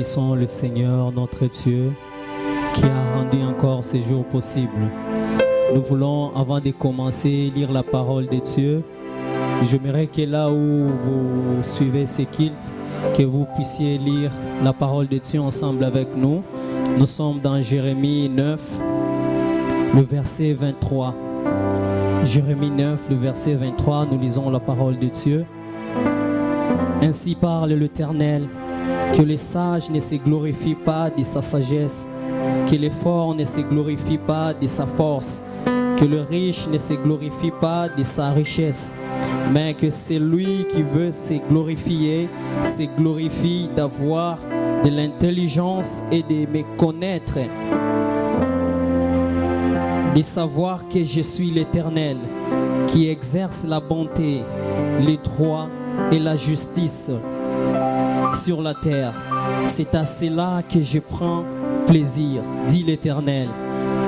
bénissons le Seigneur, notre Dieu, qui a rendu encore ces jours possibles. Nous voulons, avant de commencer, lire la parole de Dieu. J'aimerais que là où vous suivez ces cultes, que vous puissiez lire la parole de Dieu ensemble avec nous. Nous sommes dans Jérémie 9, le verset 23. Jérémie 9, le verset 23, nous lisons la parole de Dieu. Ainsi parle l'Éternel, que les sages ne se glorifient pas de sa sagesse, que les forts ne se glorifient pas de sa force, que le riche ne se glorifie pas de sa richesse, mais que celui qui veut se glorifie d'avoir de l'intelligence et de me connaître, de savoir que je suis l'Éternel, qui exerce la bonté, le droit et la justice sur la terre. C'est à cela que je prends plaisir, dit l'Éternel.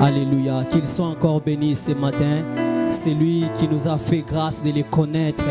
Alléluia. Qu'ils soient encore bénis ce matin. C'est lui qui nous a fait grâce de les connaître.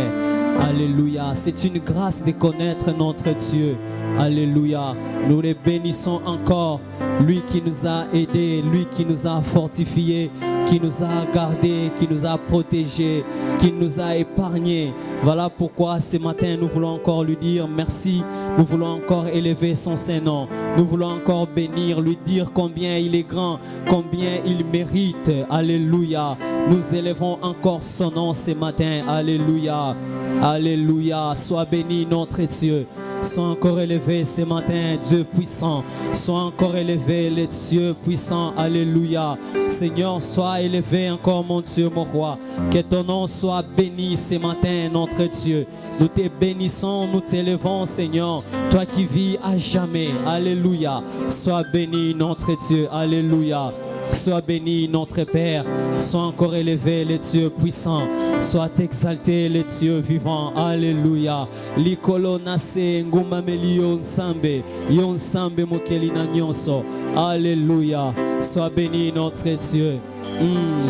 Alléluia. C'est une grâce de connaître notre Dieu. Alléluia. Nous les bénissons encore. Lui qui nous a aidés, lui qui nous a fortifiés, qui nous a gardés, qui nous a protégés, qui nous a épargnés. Voilà pourquoi ce matin nous voulons encore lui dire merci. Nous voulons encore élever son Saint-Nom. Nous voulons encore bénir, lui dire combien il est grand, combien il mérite. Alléluia. Nous élevons encore son nom ce matin. Alléluia. Alléluia. Sois béni notre Dieu. Sois encore élevé ce matin, Dieu puissant. Sois encore élevé, le Dieu puissant. Alléluia. Seigneur, sois élevé encore mon Dieu, mon roi. Que ton nom soit béni ce matin, notre Dieu. Nous te bénissons, nous t'élevons, Seigneur. Toi qui vis à jamais. Alléluia. Sois béni notre Dieu. Alléluia. Sois béni notre Père. Sois encore élevé, le Dieu puissant. Sois exalté, le Dieu vivant. Alléluia. Likolo nase ngumameli yonsambe. Yonsambe mokelina nyonso. Alléluia. Sois béni notre Dieu.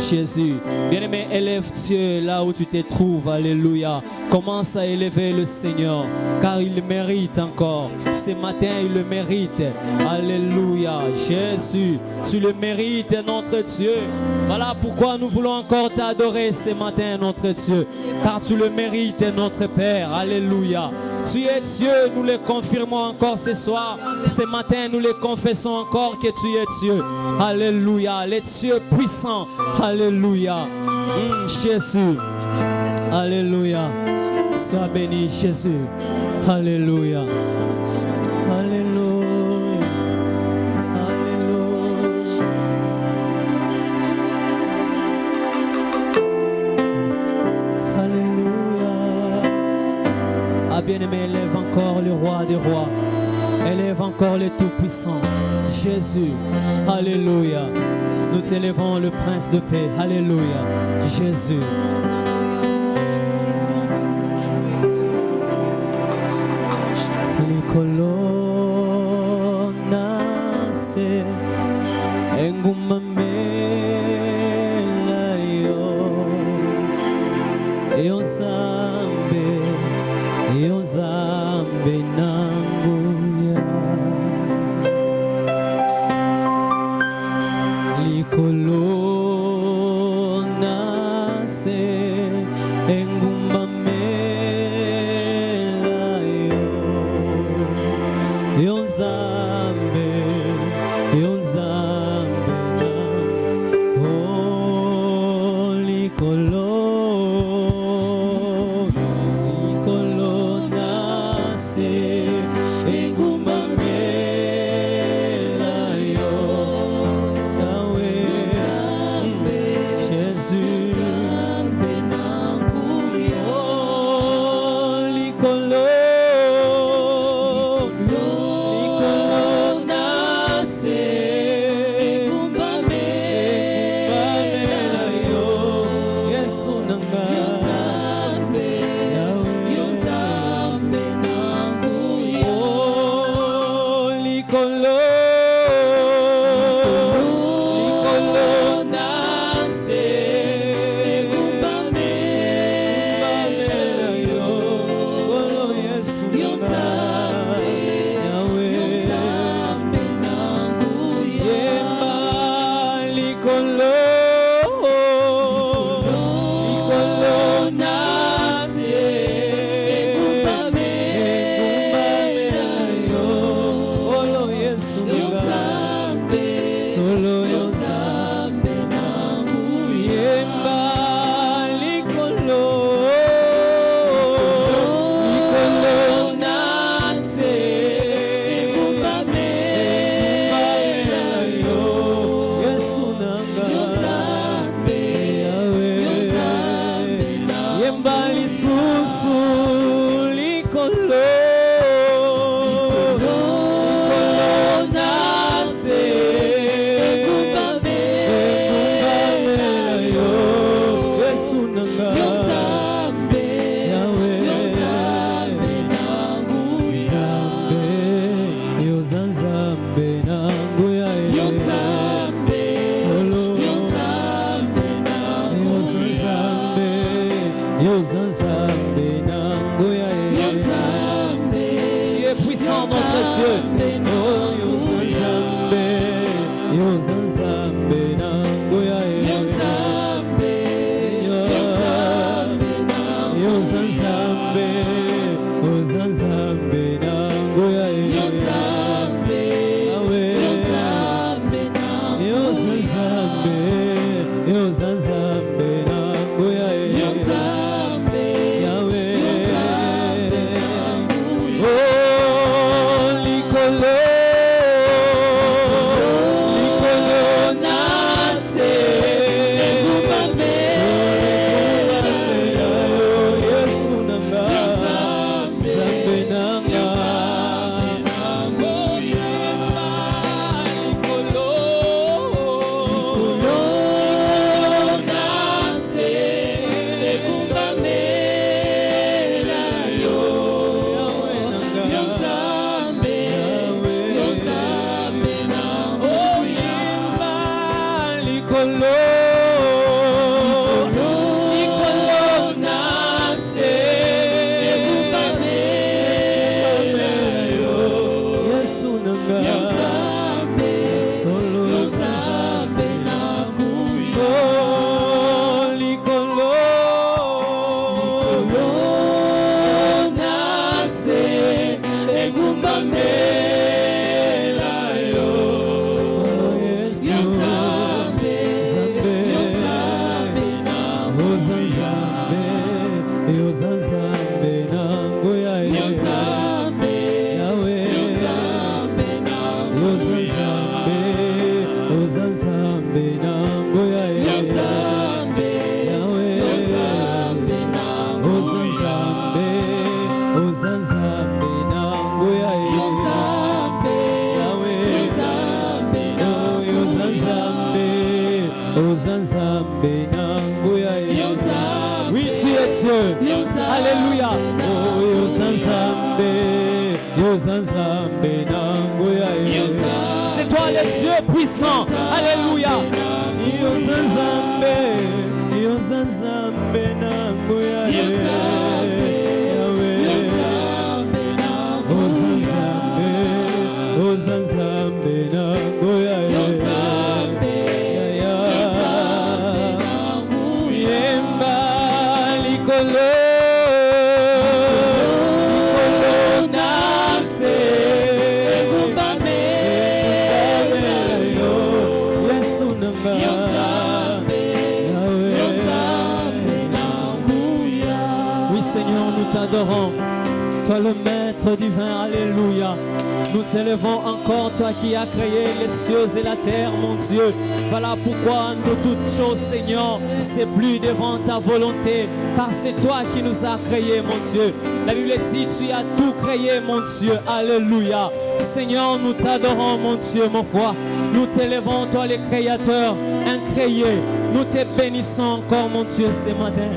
Jésus. Bien-aimé, élève Dieu là où tu te trouves. Alléluia. Commence à élever le Seigneur, car il mérite encore. Ce matin, il le mérite. Alléluia. Jésus, tu le mérites, notre Dieu. Voilà pourquoi nous voulons encore t'adorer ce matin, notre Dieu, car tu le mérites, notre Père. Alléluia. Tu es Dieu, nous le confirmons encore ce soir. Ce matin, nous le confessons encore que tu es Dieu. Alléluia. Le Dieu puissant. Alléluia. Jésus. Alléluia. Sois béni, Jésus. Alléluia. Alléluia. Alléluia. Alléluia. Ah, bien-aimé, élève encore le roi des rois. Élève encore le Tout-Puissant. Jésus. Alléluia. Nous t'élevons le Prince de paix. Alléluia. Jésus. Colonna se engumamela yo zambe nanguya likolona se engumamela Yonzambe na holy colonna se engumamela yo Yahweh solo yo nzambe nangu yemba likolo na se ekumbamela yo Yesu nanga yo nzambe yemba lisusu likolo Alléluia. C'est toi le Dieu puissant. Alléluia. Toi le maître divin, alléluia. Nous t'élevons encore, toi qui as créé les cieux et la terre, mon Dieu. Voilà pourquoi nous toutes choses, Seigneur, c'est plus devant ta volonté, car c'est toi qui nous as créés, mon Dieu. La Bible dit, tu as tout créé, mon Dieu, alléluia. Seigneur, nous t'adorons, mon Dieu, mon roi. Nous t'élevons, toi le Créateur, incréé. Nous te bénissons encore, mon Dieu, ce matin.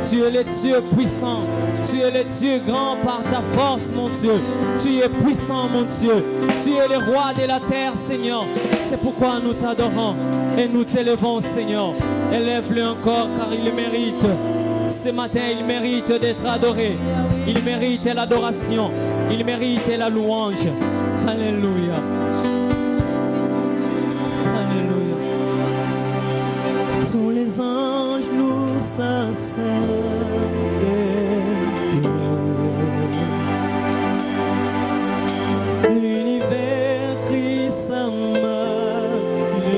Tu es le Dieu puissant. Tu es le Dieu grand par ta force, mon Dieu. Tu es puissant, mon Dieu. Tu es le roi de la terre, Seigneur. C'est pourquoi nous t'adorons et nous t'élevons, Seigneur. Élève-le encore car il mérite. Ce matin, il mérite d'être adoré. Il mérite l'adoration. Il mérite la louange. Alléluia. Alléluia. Tous les anges nous s'acceptent. L'univers crie sa majesté.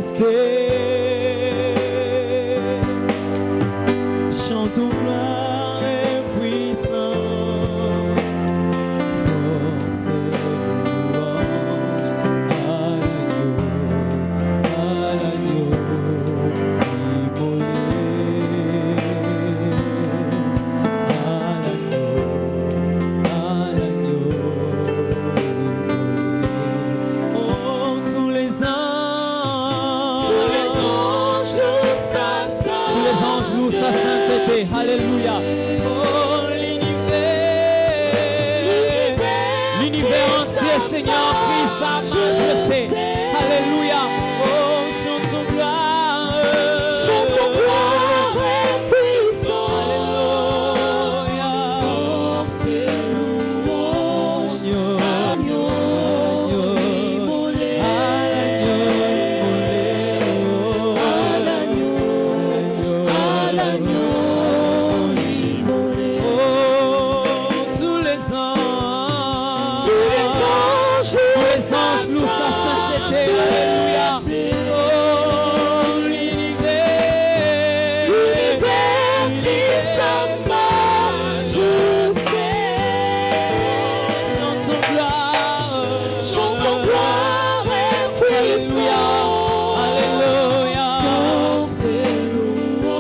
majesté. Chantons gloire et puissance, force et louange à l'agneau immolé, à l'agneau immolé. Oh, tous les anges louent sa sainteté. Alléluia. Oh, l'univers entier, Seigneur, crie sa majesté. Alléluia. Oh, chantons gloire et puissance, Alléluia. force et louange à l'agneau immolé, à l'agneau immolé. Oh, tous les anges louent sa sainteté. Alléluia. Oh, l'univers crie sa majesté. chantons gloire et puissance, Alléluia. force et louange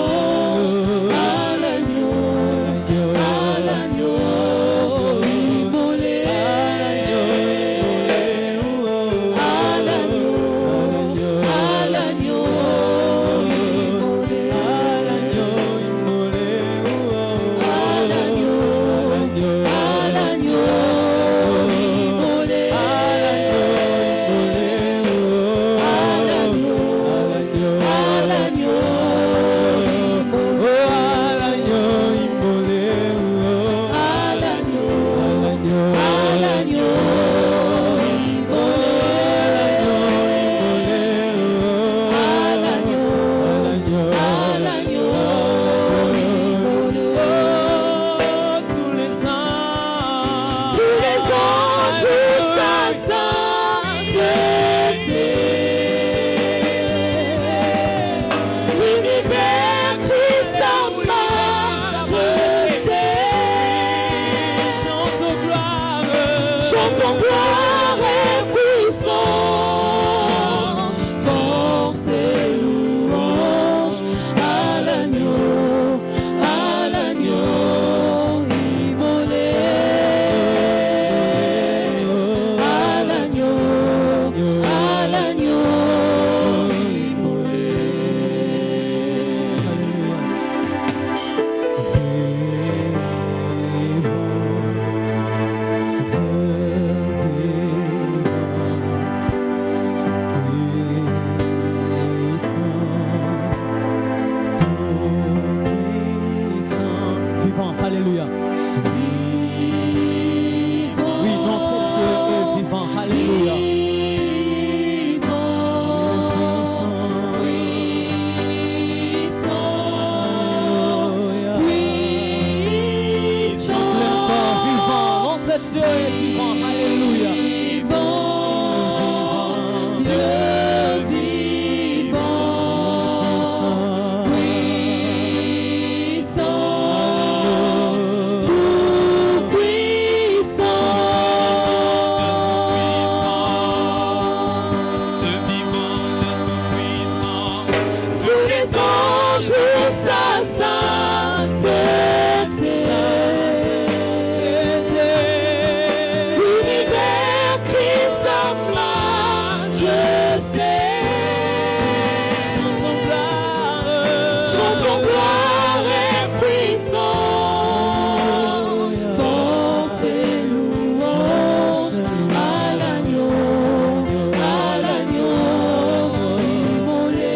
à l'agneau immolé, à l'agneau immolé, chantons gloire et puissance, force et louange à l'agneau immolé, à l'agneau immolé. Vivant, alléluia. Oui, notre Dieu est vivant, alléluia. Notre Dieu est vivant, alléluia. Dieu vivant, puissant, tout puissant, Dieu vivant, Dieu tout puissant. tous les anges louent sa sainteté. L'univers crie sa majesté. Chantons gloire et puissance, force et louange à l'agneau immolé, à l'agneau immolé.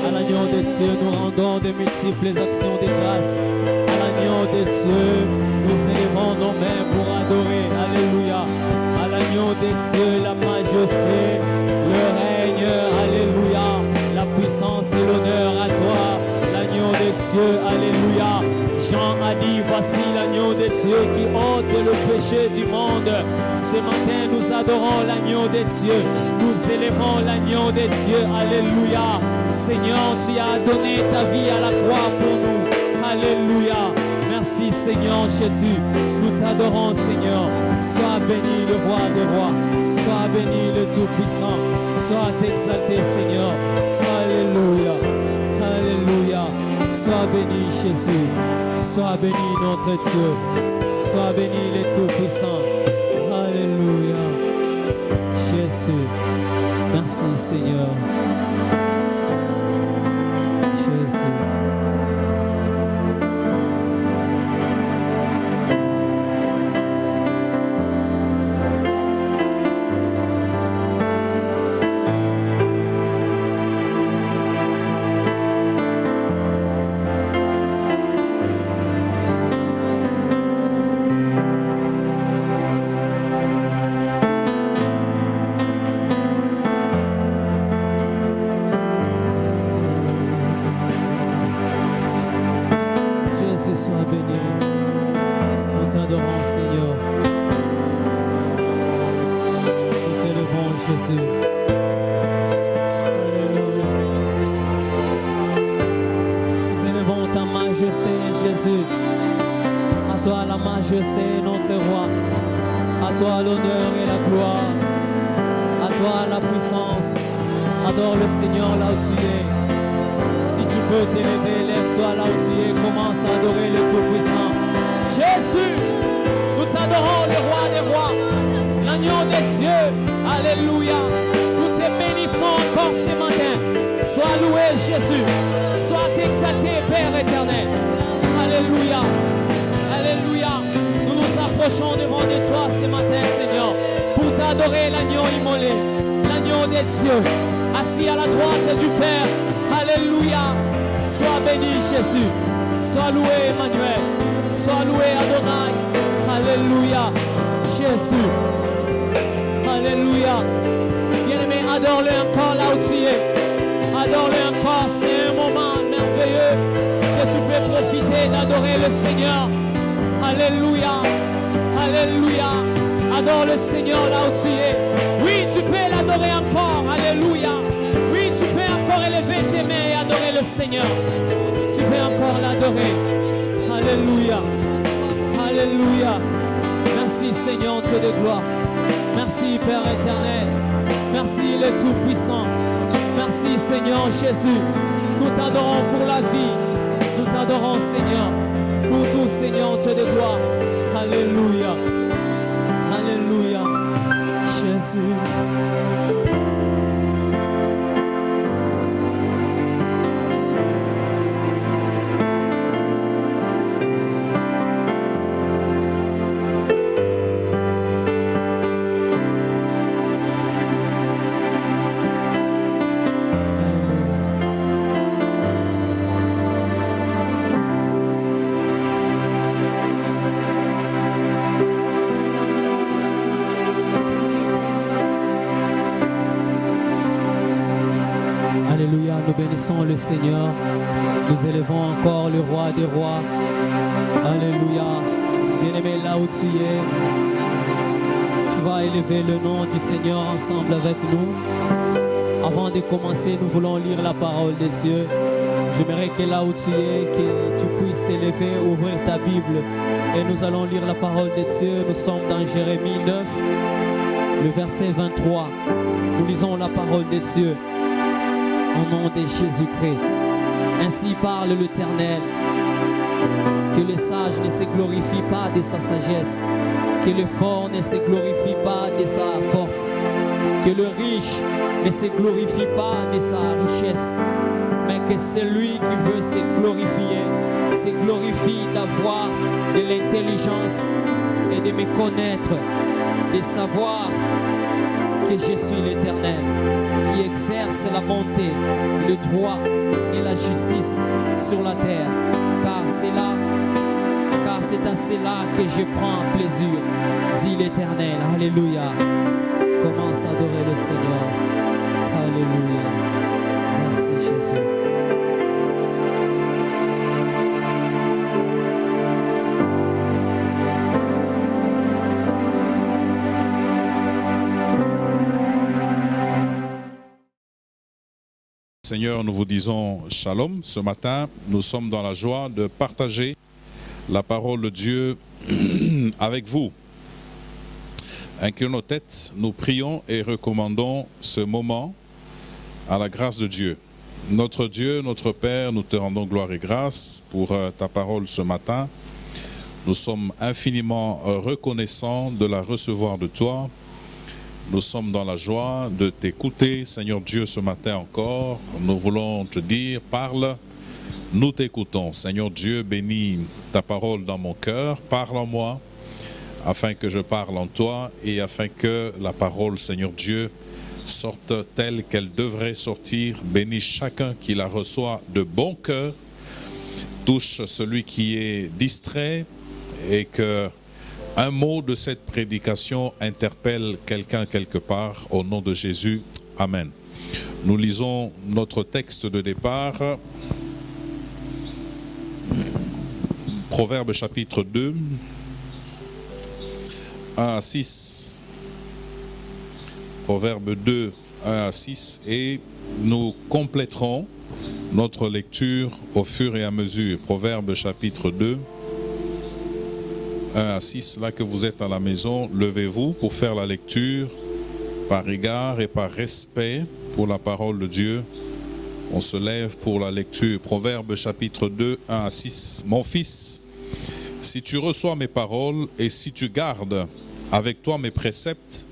À l'agneau de Dieu, nous rendons de multiples actions de grâce. À l'agneau de Dieu, nous élevons nos mains pour adorer. Alléluia. À l'agneau de Dieu, la majesté, le règne. Alléluia. La puissance et l'honneur à toi. L'agneau de Dieu. Alléluia. Jean a dit, voici Voici l'agneau de Dieu qui ôte le péché du monde. Ce matin, nous adorons l'agneau de Dieu. Nous élevons l'agneau de Dieu. Alléluia. Seigneur, tu as donné ta vie à la croix pour nous. Alléluia. Merci Seigneur Jésus. Nous t'adorons Seigneur. Sois béni le roi des rois. Sois béni le Tout-Puissant. Sois exalté Seigneur. Alléluia. Alléluia. Sois béni Jésus. Sois béni notre Dieu. Sois béni le Tout-Puissant. Alléluia. Jésus. Merci Seigneur. Jésus. Jésus soit béni. Nous t'adorons, Seigneur. Nous t'élevons, Jésus. Alléluia. Nous élevons ta majesté, Jésus. À toi la majesté, notre roi. À toi l'honneur et la gloire. À toi la puissance. Adore le Seigneur là où tu es. Si tu peux t'élever, lève-toi là où tu es, commence à adorer le Tout-Puissant. Jésus, nous t'adorons, le roi des rois, l'agneau des cieux. Alléluia. Nous te bénissons encore ce matin. Sois loué, Jésus. Sois exalté, Père éternel. Alléluia. Alléluia. Nous nous approchons devant de toi ce matin, Seigneur, pour t'adorer l'agneau immolé, l'agneau des cieux, assis à la droite du Père. Alléluia. Sois béni Jésus. Sois loué Emmanuel. Sois loué Adonai. Alléluia. Jésus. Alléluia. Bien-aimé, adore-le encore là où tu es. Adore-le encore. C'est un moment merveilleux que tu peux profiter d'adorer le Seigneur. Alléluia. Alléluia. Adore le Seigneur là où tu es. Oui, tu peux l'adorer encore. Alléluia. Oui, tu peux encore élever tes mains et adorer le Seigneur. Tu peux encore l'adorer. Alléluia. Alléluia. Merci Seigneur Dieu de gloire. Merci Père éternel. Merci le Tout-Puissant. Merci Seigneur Jésus. Nous t'adorons pour la vie. Nous t'adorons Seigneur. Pour tout Seigneur Dieu de gloire. Alléluia. Alléluia. Jésus. Alléluia, nous bénissons le Seigneur. Nous élevons encore le roi des rois. Alléluia. Bien-aimé, là où tu es, tu vas élever le nom du Seigneur ensemble avec nous. Avant de commencer, nous voulons lire la parole de Dieu. J'aimerais que là où tu es, que tu puisses t'élever, ouvrir ta Bible. Et nous allons lire la parole de Dieu. Nous sommes dans Jérémie 9, le verset 23. Nous lisons la parole de Dieu. Au nom de Jésus-Christ. Ainsi parle l'Éternel. Que le sage ne se glorifie pas de sa sagesse. Que le fort ne se glorifie pas de sa force. Que le riche ne se glorifie pas de sa richesse. Mais que celui qui veut se glorifie d'avoir de l'intelligence et de me connaître, de savoir que je suis l'Éternel, qui exerce la bonté, le droit et la justice sur la terre. Car c'est à cela que je prends plaisir, dit l'Éternel. Alléluia. Commence à adorer le Seigneur. Alléluia. Merci Jésus. Seigneur, nous vous disons shalom. Ce matin, nous sommes dans la joie de partager la parole de Dieu avec vous. Inclinons nos têtes, nous prions et recommandons ce moment à la grâce de Dieu. Notre Dieu, notre Père, nous te rendons gloire et grâce pour ta parole ce matin. Nous sommes infiniment reconnaissants de la recevoir de toi. Nous sommes dans la joie de t'écouter, Seigneur Dieu, ce matin encore. Nous voulons te dire, parle, nous t'écoutons. Seigneur Dieu, bénis ta parole dans mon cœur, parle en moi, afin que je parle en toi et afin que la parole, Seigneur Dieu, sorte telle qu'elle devrait sortir. Bénis chacun qui la reçoit de bon cœur. Touche celui qui est distrait et que un mot de cette prédication interpelle quelqu'un quelque part au nom de Jésus. Amen. Nous lisons notre texte de départ. Proverbe chapitre 2, 1 à 6. Proverbe 2, 1 à 6. Et nous compléterons notre lecture au fur et à mesure. Proverbe chapitre 2. 1 à 6, là que vous êtes à la maison, levez-vous pour faire la lecture par égard et par respect pour la parole de Dieu. On se lève pour la lecture. Proverbe chapitre 2, 1 à 6. Mon fils, si tu reçois mes paroles et si tu gardes avec toi mes préceptes,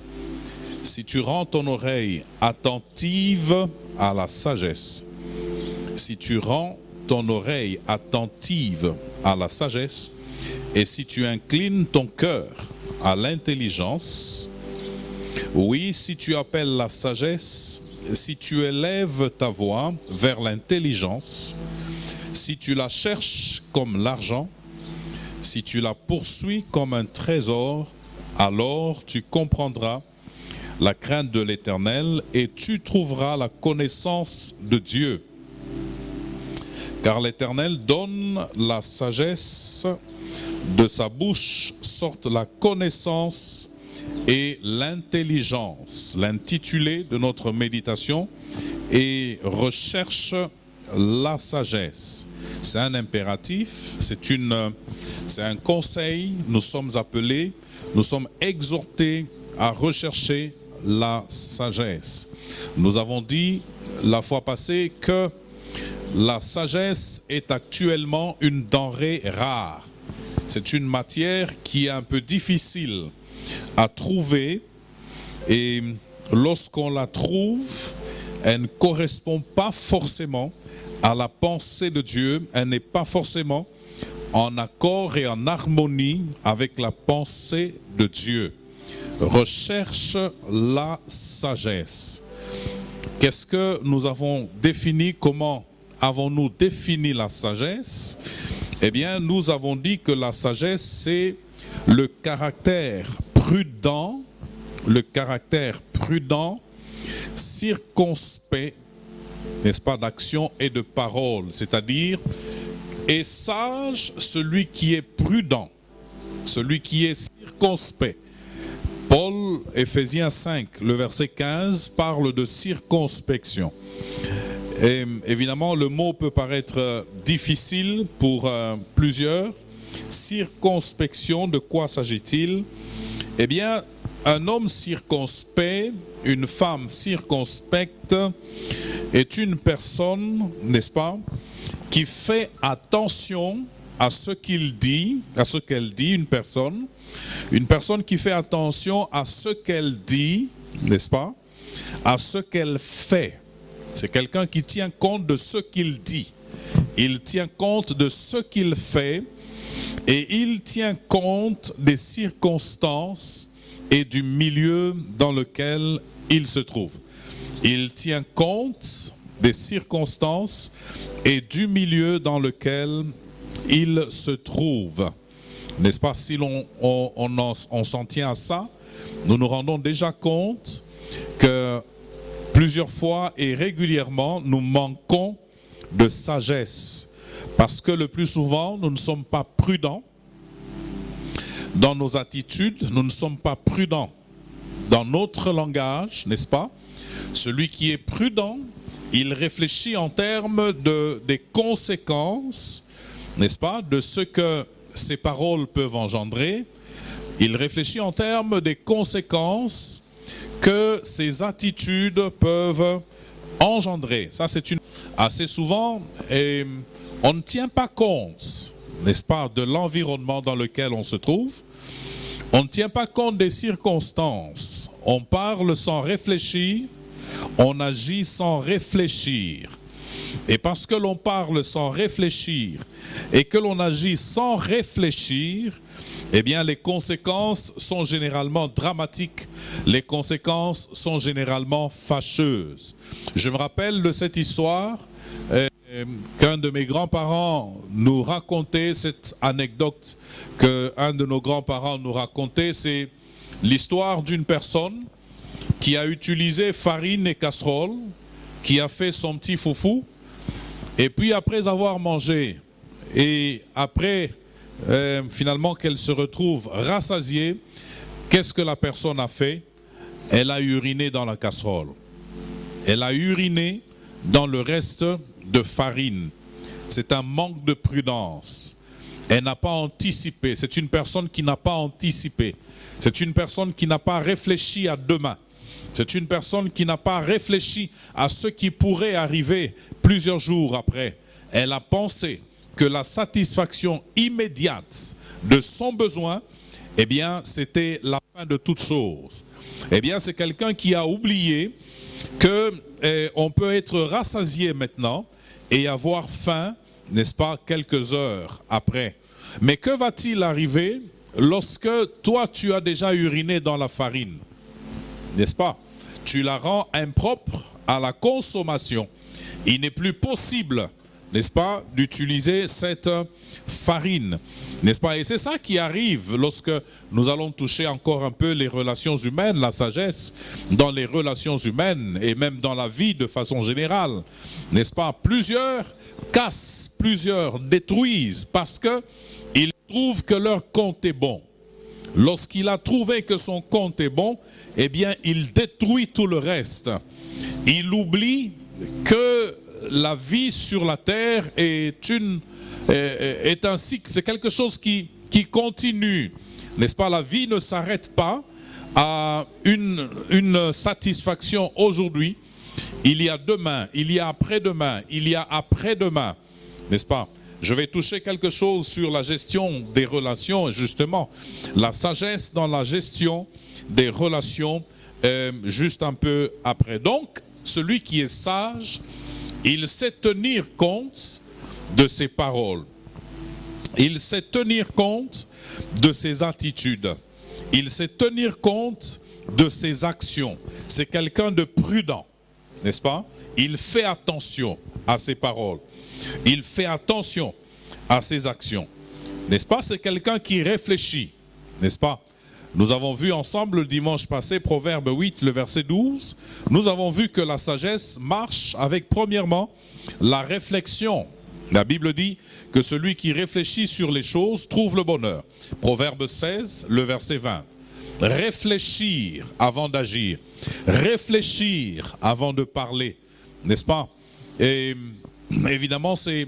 si tu rends ton oreille attentive à la sagesse, si tu rends ton oreille attentive à la sagesse, et si tu inclines ton cœur à l'intelligence, oui, si tu appelles la sagesse, si tu élèves ta voix vers l'intelligence, si tu la cherches comme l'argent, si tu la poursuis comme un trésor, alors tu comprendras la crainte de l'Éternel et tu trouveras la connaissance de Dieu. Car l'Éternel donne la sagesse, de sa bouche sortent la connaissance et l'intelligence. L'intitulé de notre méditation est « Recherche la sagesse ». C'est un impératif, c'est un conseil. Nous sommes appelés, nous sommes exhortés à rechercher la sagesse. Nous avons dit la fois passée que la sagesse est actuellement une denrée rare. C'est une matière qui est un peu difficile à trouver et lorsqu'on la trouve, elle ne correspond pas forcément à la pensée de Dieu, elle n'est pas forcément en accord et en harmonie avec la pensée de Dieu. Recherche la sagesse. Qu'est-ce que nous avons défini? Comment avons-nous défini la sagesse? Eh bien, nous avons dit que la sagesse, c'est le caractère prudent, circonspect, n'est-ce pas, d'action et de parole. C'est-à-dire, est sage celui qui est prudent, celui qui est circonspect. Paul, Éphésiens 5, le verset 15, parle de circonspection. Et évidemment, le mot peut paraître difficile pour plusieurs. Circonspection, de quoi s'agit-il? Eh bien, un homme circonspect, une femme circonspecte est une personne, n'est-ce pas, qui fait attention à ce qu'il dit, à ce qu'elle dit, une personne qui fait attention à ce qu'elle dit, n'est-ce pas, à ce qu'elle fait. C'est quelqu'un qui tient compte de ce qu'il dit. Il tient compte de ce qu'il fait et il tient compte des circonstances et du milieu dans lequel il se trouve. Il tient compte des circonstances et du milieu dans lequel il se trouve. N'est-ce pas? Si on s'en tient à ça, nous nous rendons déjà compte que plusieurs fois et régulièrement, nous manquons de sagesse. Parce que le plus souvent, nous ne sommes pas prudents dans nos attitudes, nous ne sommes pas prudents dans notre langage, n'est-ce pas? Celui qui est prudent il réfléchit en termes des conséquences, n'est-ce pas, de ce que ces paroles peuvent engendrer. Il réfléchit en termes des conséquences que ces attitudes peuvent engendrer. Ça, c'est assez souvent, et on ne tient pas compte, n'est-ce pas, de l'environnement dans lequel on se trouve. On ne tient pas compte des circonstances. On parle sans réfléchir, on agit sans réfléchir. Et parce que l'on parle sans réfléchir et que l'on agit sans réfléchir, eh bien les conséquences sont généralement dramatiques, les conséquences sont généralement fâcheuses. Je me rappelle de cette histoire qu'un de mes grands-parents nous racontait, cette anecdote qu'un de nos grands-parents nous racontait, c'est l'histoire d'une personne qui a utilisé farine et casserole, qui a fait son petit foufou, et puis après avoir mangé, et après finalement qu'elle se retrouve rassasiée, qu'est-ce que la personne a fait? Elle a uriné dans la casserole. Elle a uriné dans le reste de farine. C'est un manque de prudence. Elle n'a pas anticipé. C'est une personne qui n'a pas anticipé. C'est une personne qui n'a pas réfléchi à demain. C'est une personne qui n'a pas réfléchi à ce qui pourrait arriver plusieurs jours après. Elle a pensé que la satisfaction immédiate de son besoin, eh bien, c'était la fin de toute chose. Eh bien, c'est quelqu'un qui a oublié que on peut être rassasié maintenant et avoir faim, n'est-ce pas, quelques heures après. Mais que va-t-il arriver lorsque toi, tu as déjà uriné dans la farine? N'est-ce pas? Tu la rends impropre à la consommation. Il n'est plus possible, n'est-ce pas, d'utiliser cette farine, n'est-ce pas? Et c'est ça qui arrive lorsque nous allons toucher encore un peu les relations humaines, la sagesse dans les relations humaines et même dans la vie de façon générale, n'est-ce pas? Plusieurs cassent, plusieurs détruisent parce qu'ils trouvent que leur compte est bon. Lorsqu'il a trouvé que son compte est bon, eh bien, il détruit tout le reste. Il oublie que la vie sur la terre est un cycle, c'est quelque chose qui continue, n'est-ce pas? La vie ne s'arrête pas à une satisfaction aujourd'hui. Il y a demain, il y a après-demain, il y a après-demain, n'est-ce pas? Je vais toucher quelque chose sur la gestion des relations, justement, la sagesse dans la gestion des relations, juste un peu après. Donc, celui qui est sage, il sait tenir compte de ses paroles. Il sait tenir compte de ses attitudes. Il sait tenir compte de ses actions. C'est quelqu'un de prudent, n'est-ce pas? Il fait attention à ses paroles. Il fait attention à ses actions, n'est-ce pas? C'est quelqu'un qui réfléchit, n'est-ce pas? Nous avons vu ensemble le dimanche passé, Proverbe 8, le verset 12, nous avons vu que la sagesse marche avec premièrement la réflexion. La Bible dit que celui qui réfléchit sur les choses trouve le bonheur. Proverbe 16, le verset 20. Réfléchir avant d'agir, réfléchir avant de parler, n'est-ce pas? Et évidemment, c'est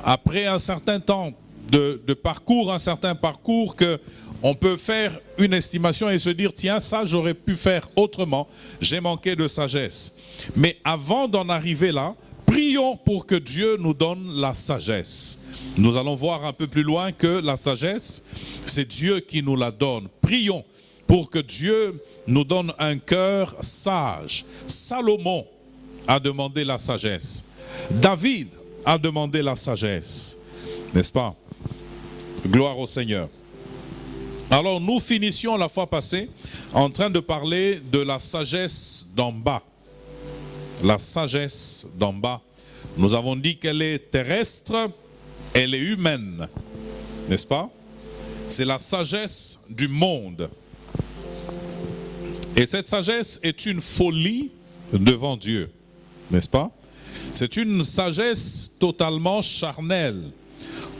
après un certain temps de parcours, un certain parcours, qu'on peut faire une estimation et se dire, tiens, ça j'aurais pu faire autrement, j'ai manqué de sagesse. Mais avant d'en arriver là, prions pour que Dieu nous donne la sagesse. Nous allons voir un peu plus loin que la sagesse, c'est Dieu qui nous la donne. Prions pour que Dieu nous donne un cœur sage. Salomon a demandé la sagesse. David a demandé la sagesse, n'est-ce pas? Gloire au Seigneur. Alors nous finissions la fois passée en train de parler de la sagesse d'en bas. La sagesse d'en bas. Nous avons dit qu'elle est terrestre, elle est humaine, n'est-ce pas? C'est la sagesse du monde. Et cette sagesse est une folie devant Dieu, n'est-ce pas? C'est une sagesse totalement charnelle,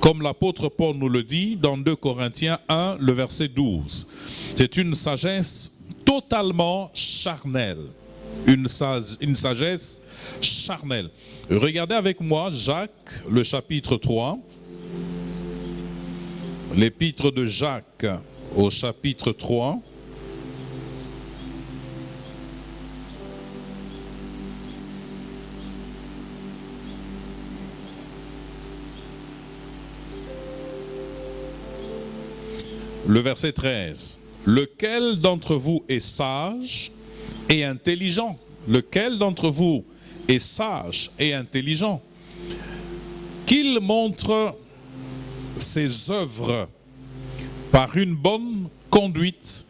comme l'apôtre Paul nous le dit dans 2 Corinthiens 1, le verset 12. C'est une sagesse totalement charnelle. une sagesse charnelle. Regardez avec moi Jacques, le chapitre 3. L'épître de Jacques au chapitre 3. Le verset 13. Lequel d'entre vous est sage et intelligent? Lequel d'entre vous est sage et intelligent? Qu'il montre ses œuvres par une bonne conduite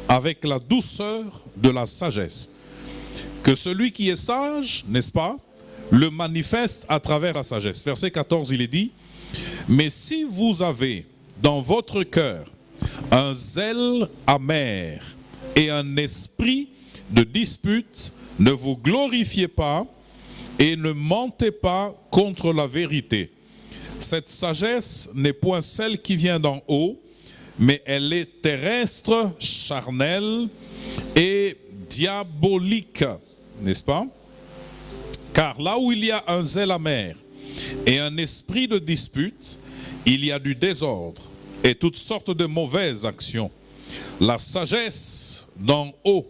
avec la douceur de la sagesse. Que celui qui est sage, n'est-ce pas, le manifeste à travers la sagesse. Verset 14, il est dit, mais si vous avez dans votre cœur un zèle amer et un esprit de dispute, ne vous glorifiez pas et ne mentez pas contre la vérité. Cette sagesse n'est point celle qui vient d'en haut, mais elle est terrestre, charnelle et diabolique, n'est-ce pas? Car là où il y a un zèle amer et un esprit de dispute, il y a du désordre et toutes sortes de mauvaises actions. La sagesse d'en haut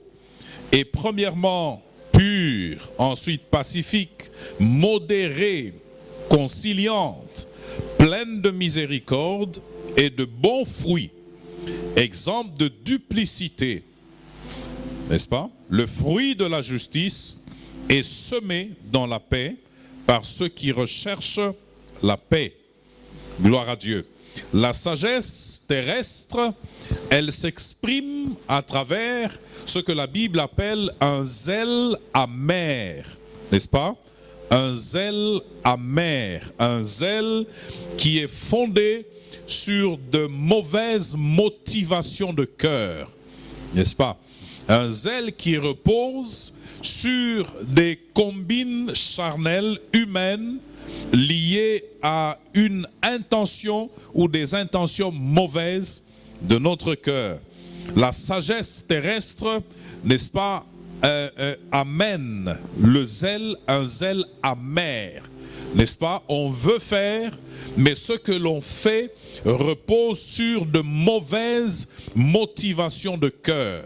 est premièrement pure, ensuite pacifique, modérée, conciliante, pleine de miséricorde et de bons fruits, exempte de duplicité, n'est-ce pas? Le fruit de la justice est semé dans la paix par ceux qui recherchent la paix. Gloire à Dieu. La sagesse terrestre, elle s'exprime à travers ce que la Bible appelle un zèle amer, n'est-ce pas? Un zèle amer, un zèle qui est fondé sur de mauvaises motivations de cœur, n'est-ce pas? Un zèle qui repose sur des combines charnelles humaines liées à une intention ou des intentions mauvaises de notre cœur. La sagesse terrestre, n'est-ce pas, amène le zèle, un zèle amer, n'est-ce pas? On veut faire, mais ce que l'on fait repose sur de mauvaises motivations de cœur,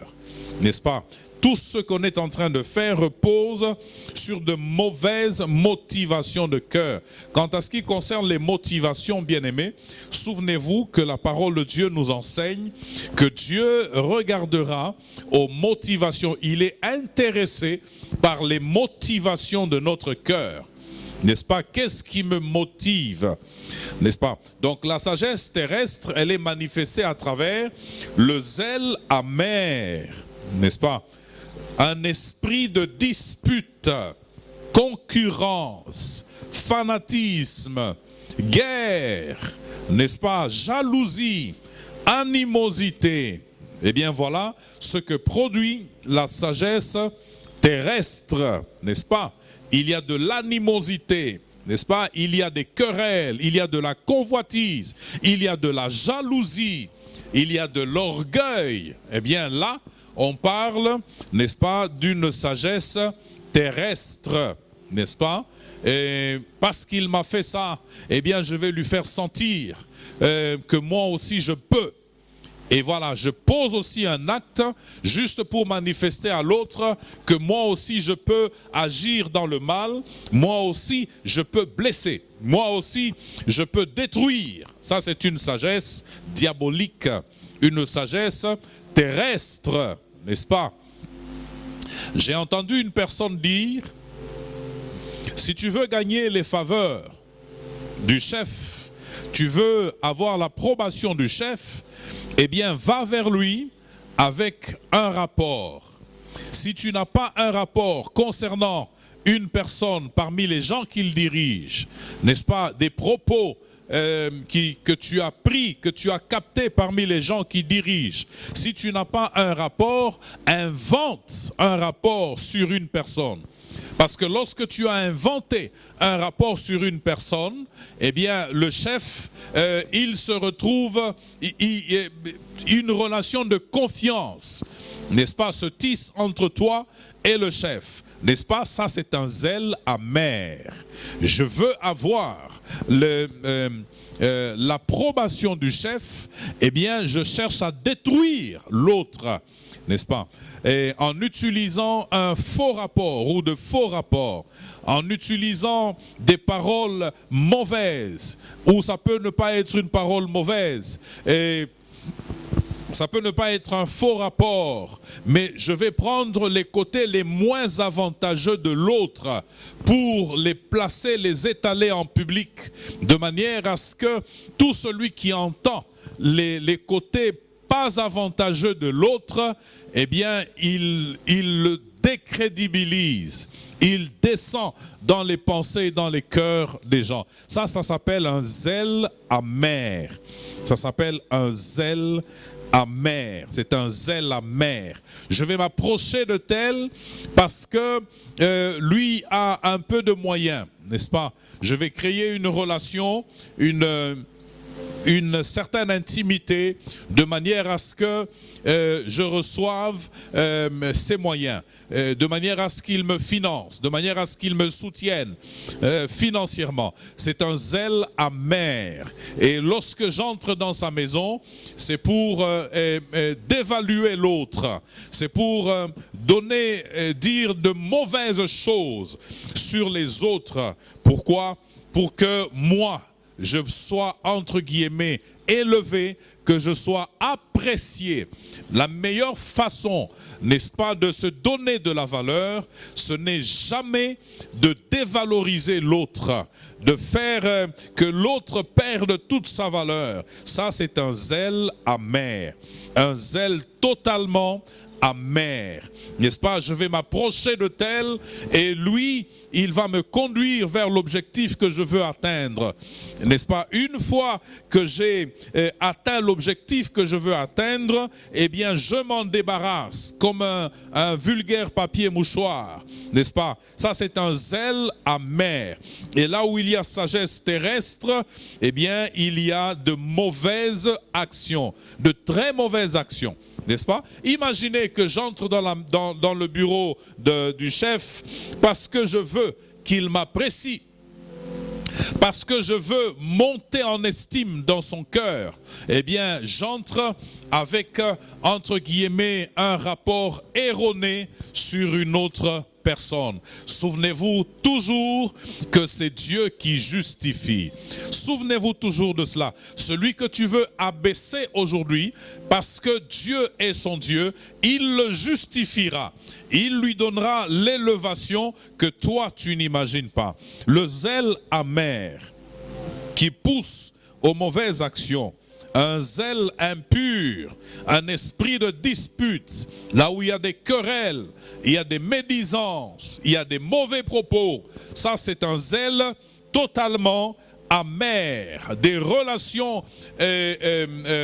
n'est-ce pas? Tout ce qu'on est en train de faire repose sur de mauvaises motivations de cœur. Quant à ce qui concerne les motivations, bien-aimés, souvenez-vous que la parole de Dieu nous enseigne que Dieu regardera aux motivations. Il est intéressé par les motivations de notre cœur. N'est-ce pas? Qu'est-ce qui me motive? N'est-ce pas? Donc la sagesse terrestre, elle est manifestée à travers le zèle amer. N'est-ce pas? Un esprit de dispute, concurrence, fanatisme, guerre, n'est-ce pas? Jalousie, animosité. Eh bien voilà ce que produit la sagesse terrestre, n'est-ce pas? Il y a de l'animosité, n'est-ce pas? Il y a des querelles, il y a de la convoitise, il y a de la jalousie, il y a de l'orgueil. Eh bien là, on parle, n'est-ce pas, d'une sagesse terrestre, n'est-ce pas? Et parce qu'il m'a fait ça, eh bien je vais lui faire sentir que moi aussi je peux. Et voilà, je pose aussi un acte juste pour manifester à l'autre que moi aussi je peux agir dans le mal, moi aussi je peux blesser, moi aussi je peux détruire. Ça c'est une sagesse diabolique, une sagesse terrestre, n'est-ce pas? J'ai entendu une personne dire, si tu veux gagner les faveurs du chef, tu veux avoir l'approbation du chef, eh bien va vers lui avec un rapport. Si tu n'as pas un rapport concernant une personne parmi les gens qu'il dirige, n'est-ce pas, des propos que tu as pris, que tu as capté parmi les gens qui dirigent. Si tu n'as pas un rapport, invente un rapport sur une personne. Parce que lorsque tu as inventé un rapport sur une personne, eh bien le chef, il se retrouve une relation de confiance n'est-ce pas, se tisse entre toi et le chef. N'est-ce pas? Ça, c'est un zèle amer. Je veux avoir l'approbation du chef, eh bien, je cherche à détruire l'autre, n'est-ce pas? Et en utilisant un faux rapport ou de faux rapports, en utilisant des paroles mauvaises, ou ça peut ne pas être une parole mauvaise, et ça peut ne pas être un faux rapport, mais je vais prendre les côtés les moins avantageux de l'autre pour les placer, les étaler en public, de manière à ce que tout celui qui entend les côtés pas avantageux de l'autre, eh bien, il le décrédibilise. Il descend dans les pensées et dans les cœurs des gens. Ça s'appelle un zèle amer. Ça s'appelle un zèle amer. C'est un zèle amer. Je vais m'approcher de tel parce que lui a un peu de moyens, n'est-ce pas? Je vais créer une relation, une certaine intimité, de manière à ce que je reçoive ses moyens, de manière à ce qu'il me finance, de manière à ce qu'il me soutienne financièrement. C'est un zèle amer. Et lorsque j'entre dans sa maison, c'est pour dévaluer l'autre. C'est pour dire de mauvaises choses sur les autres. Pourquoi? Pour que moi, je sois, entre guillemets, élevé, que je sois apprécié. La meilleure façon, n'est-ce pas, de se donner de la valeur, ce n'est jamais de dévaloriser l'autre, de faire que l'autre perde toute sa valeur. Ça, c'est un zèle amer, un zèle totalement amer, n'est-ce pas? Je vais m'approcher de tel et lui, il va me conduire vers l'objectif que je veux atteindre, n'est-ce pas? Une fois que j'ai atteint l'objectif que je veux atteindre, eh bien je m'en débarrasse comme un vulgaire papier mouchoir, n'est-ce pas? Ça, c'est un zèle amer. Et là où il y a sagesse terrestre, eh bien il y a de mauvaises actions, de très mauvaises actions. N'est-ce pas? Imaginez que j'entre dans le bureau du chef parce que je veux qu'il m'apprécie, parce que je veux monter en estime dans son cœur. Eh bien, j'entre avec, entre guillemets, un rapport erroné sur une autre personne. Souvenez-vous toujours que c'est Dieu qui justifie. Souvenez-vous toujours de cela. Celui que tu veux abaisser aujourd'hui, parce que Dieu est son Dieu, il le justifiera. Il lui donnera l'élévation que toi tu n'imagines pas. Le zèle amer qui pousse aux mauvaises actions, un zèle impur, un esprit de dispute, là où il y a des querelles, il y a des médisances, il y a des mauvais propos. Ça, c'est un zèle totalement amer, des relations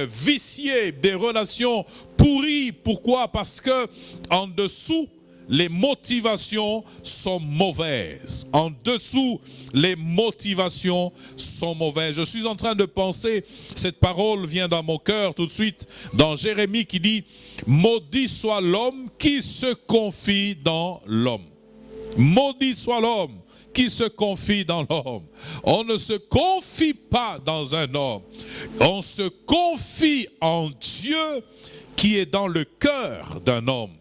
viciées, des relations pourries. Pourquoi? Parce que en dessous, les motivations sont mauvaises. En dessous, les motivations sont mauvaises. Je suis en train de penser, cette parole vient dans mon cœur tout de suite, dans Jérémie qui dit « Maudit soit l'homme qui se confie dans l'homme. » Maudit soit l'homme qui se confie dans l'homme. On ne se confie pas dans un homme. On se confie en Dieu qui est dans le cœur d'un homme.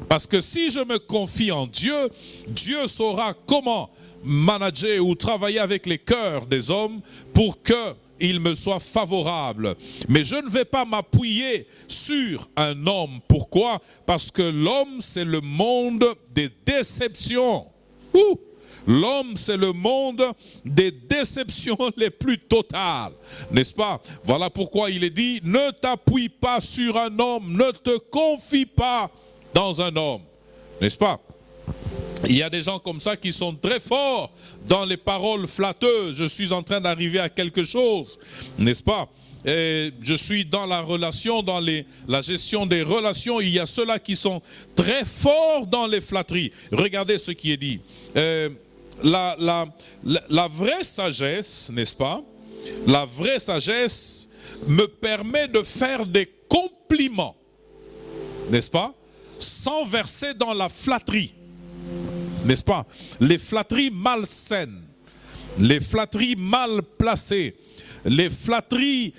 Parce que si je me confie en Dieu, Dieu saura comment manager ou travailler avec les cœurs des hommes pour qu'ils me soient favorables. Mais je ne vais pas m'appuyer sur un homme. Pourquoi? Parce que l'homme, c'est le monde des déceptions. L'homme, c'est le monde des déceptions les plus totales, n'est-ce pas? Voilà pourquoi il est dit, ne t'appuie pas sur un homme, ne te confie pas dans un homme, n'est-ce pas? Il y a des gens comme ça qui sont très forts dans les paroles flatteuses. Je suis en train d'arriver à quelque chose, n'est-ce pas? Et je suis dans la relation, dans la gestion des relations. Il y a ceux-là qui sont très forts dans les flatteries. Regardez ce qui est dit. La vraie sagesse, n'est-ce pas? La vraie sagesse me permet de faire des compliments, n'est-ce pas? sans verser dans la flatterie. N'est-ce pas? Les flatteries malsaines, les flatteries mal placées, les flatteries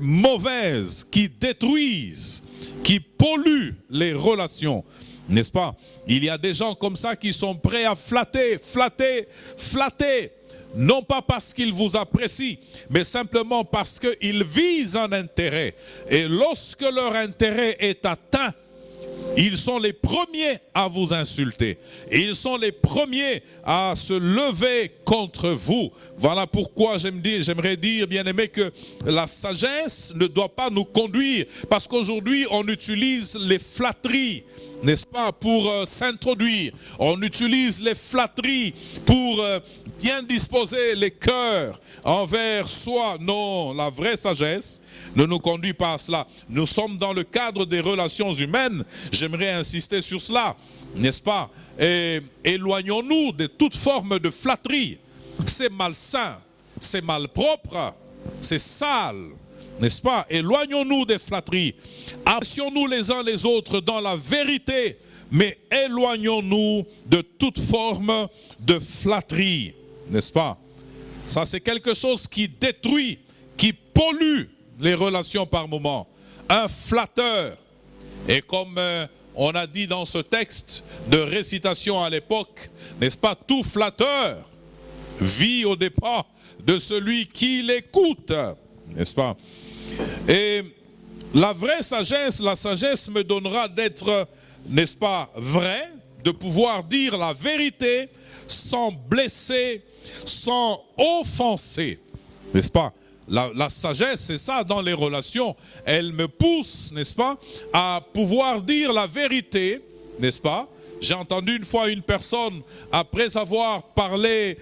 mauvaises qui détruisent, qui polluent les relations. N'est-ce pas? Il y a des gens comme ça qui sont prêts à flatter, flatter, flatter. Non pas parce qu'ils vous apprécient, mais simplement parce qu'ils visent un intérêt. Et lorsque leur intérêt est atteint, ils sont les premiers à vous insulter. Ils sont les premiers à se lever contre vous. Voilà pourquoi j'aimerais dire, bien-aimé, que la sagesse ne doit pas nous conduire. Parce qu'aujourd'hui, on utilise les flatteries, n'est-ce pas, pour s'introduire. On utilise les flatteries pour bien disposer les cœurs envers soi. Non, la vraie sagesse ne nous conduit pas à cela. Nous sommes dans le cadre des relations humaines. J'aimerais insister sur cela, n'est-ce pas? Et éloignons-nous de toute forme de flatterie. C'est malsain, c'est malpropre, c'est sale, n'est-ce pas? Éloignons-nous des flatteries. Apprécions-nous les uns les autres dans la vérité, mais éloignons-nous de toute forme de flatterie, n'est-ce pas? Ça, c'est quelque chose qui détruit, qui pollue les relations par moment. Un flatteur. Et comme on a dit dans ce texte de récitation à l'époque, n'est-ce pas, tout flatteur vit au dépens de celui qui l'écoute, n'est-ce pas? Et la vraie sagesse, la sagesse me donnera d'être, n'est-ce pas, vrai, de pouvoir dire la vérité sans blesser, sans offenser, n'est-ce pas? La sagesse, c'est ça dans les relations. Elle me pousse, n'est-ce pas, à pouvoir dire la vérité, n'est-ce pas? J'ai entendu une fois une personne, après avoir parlé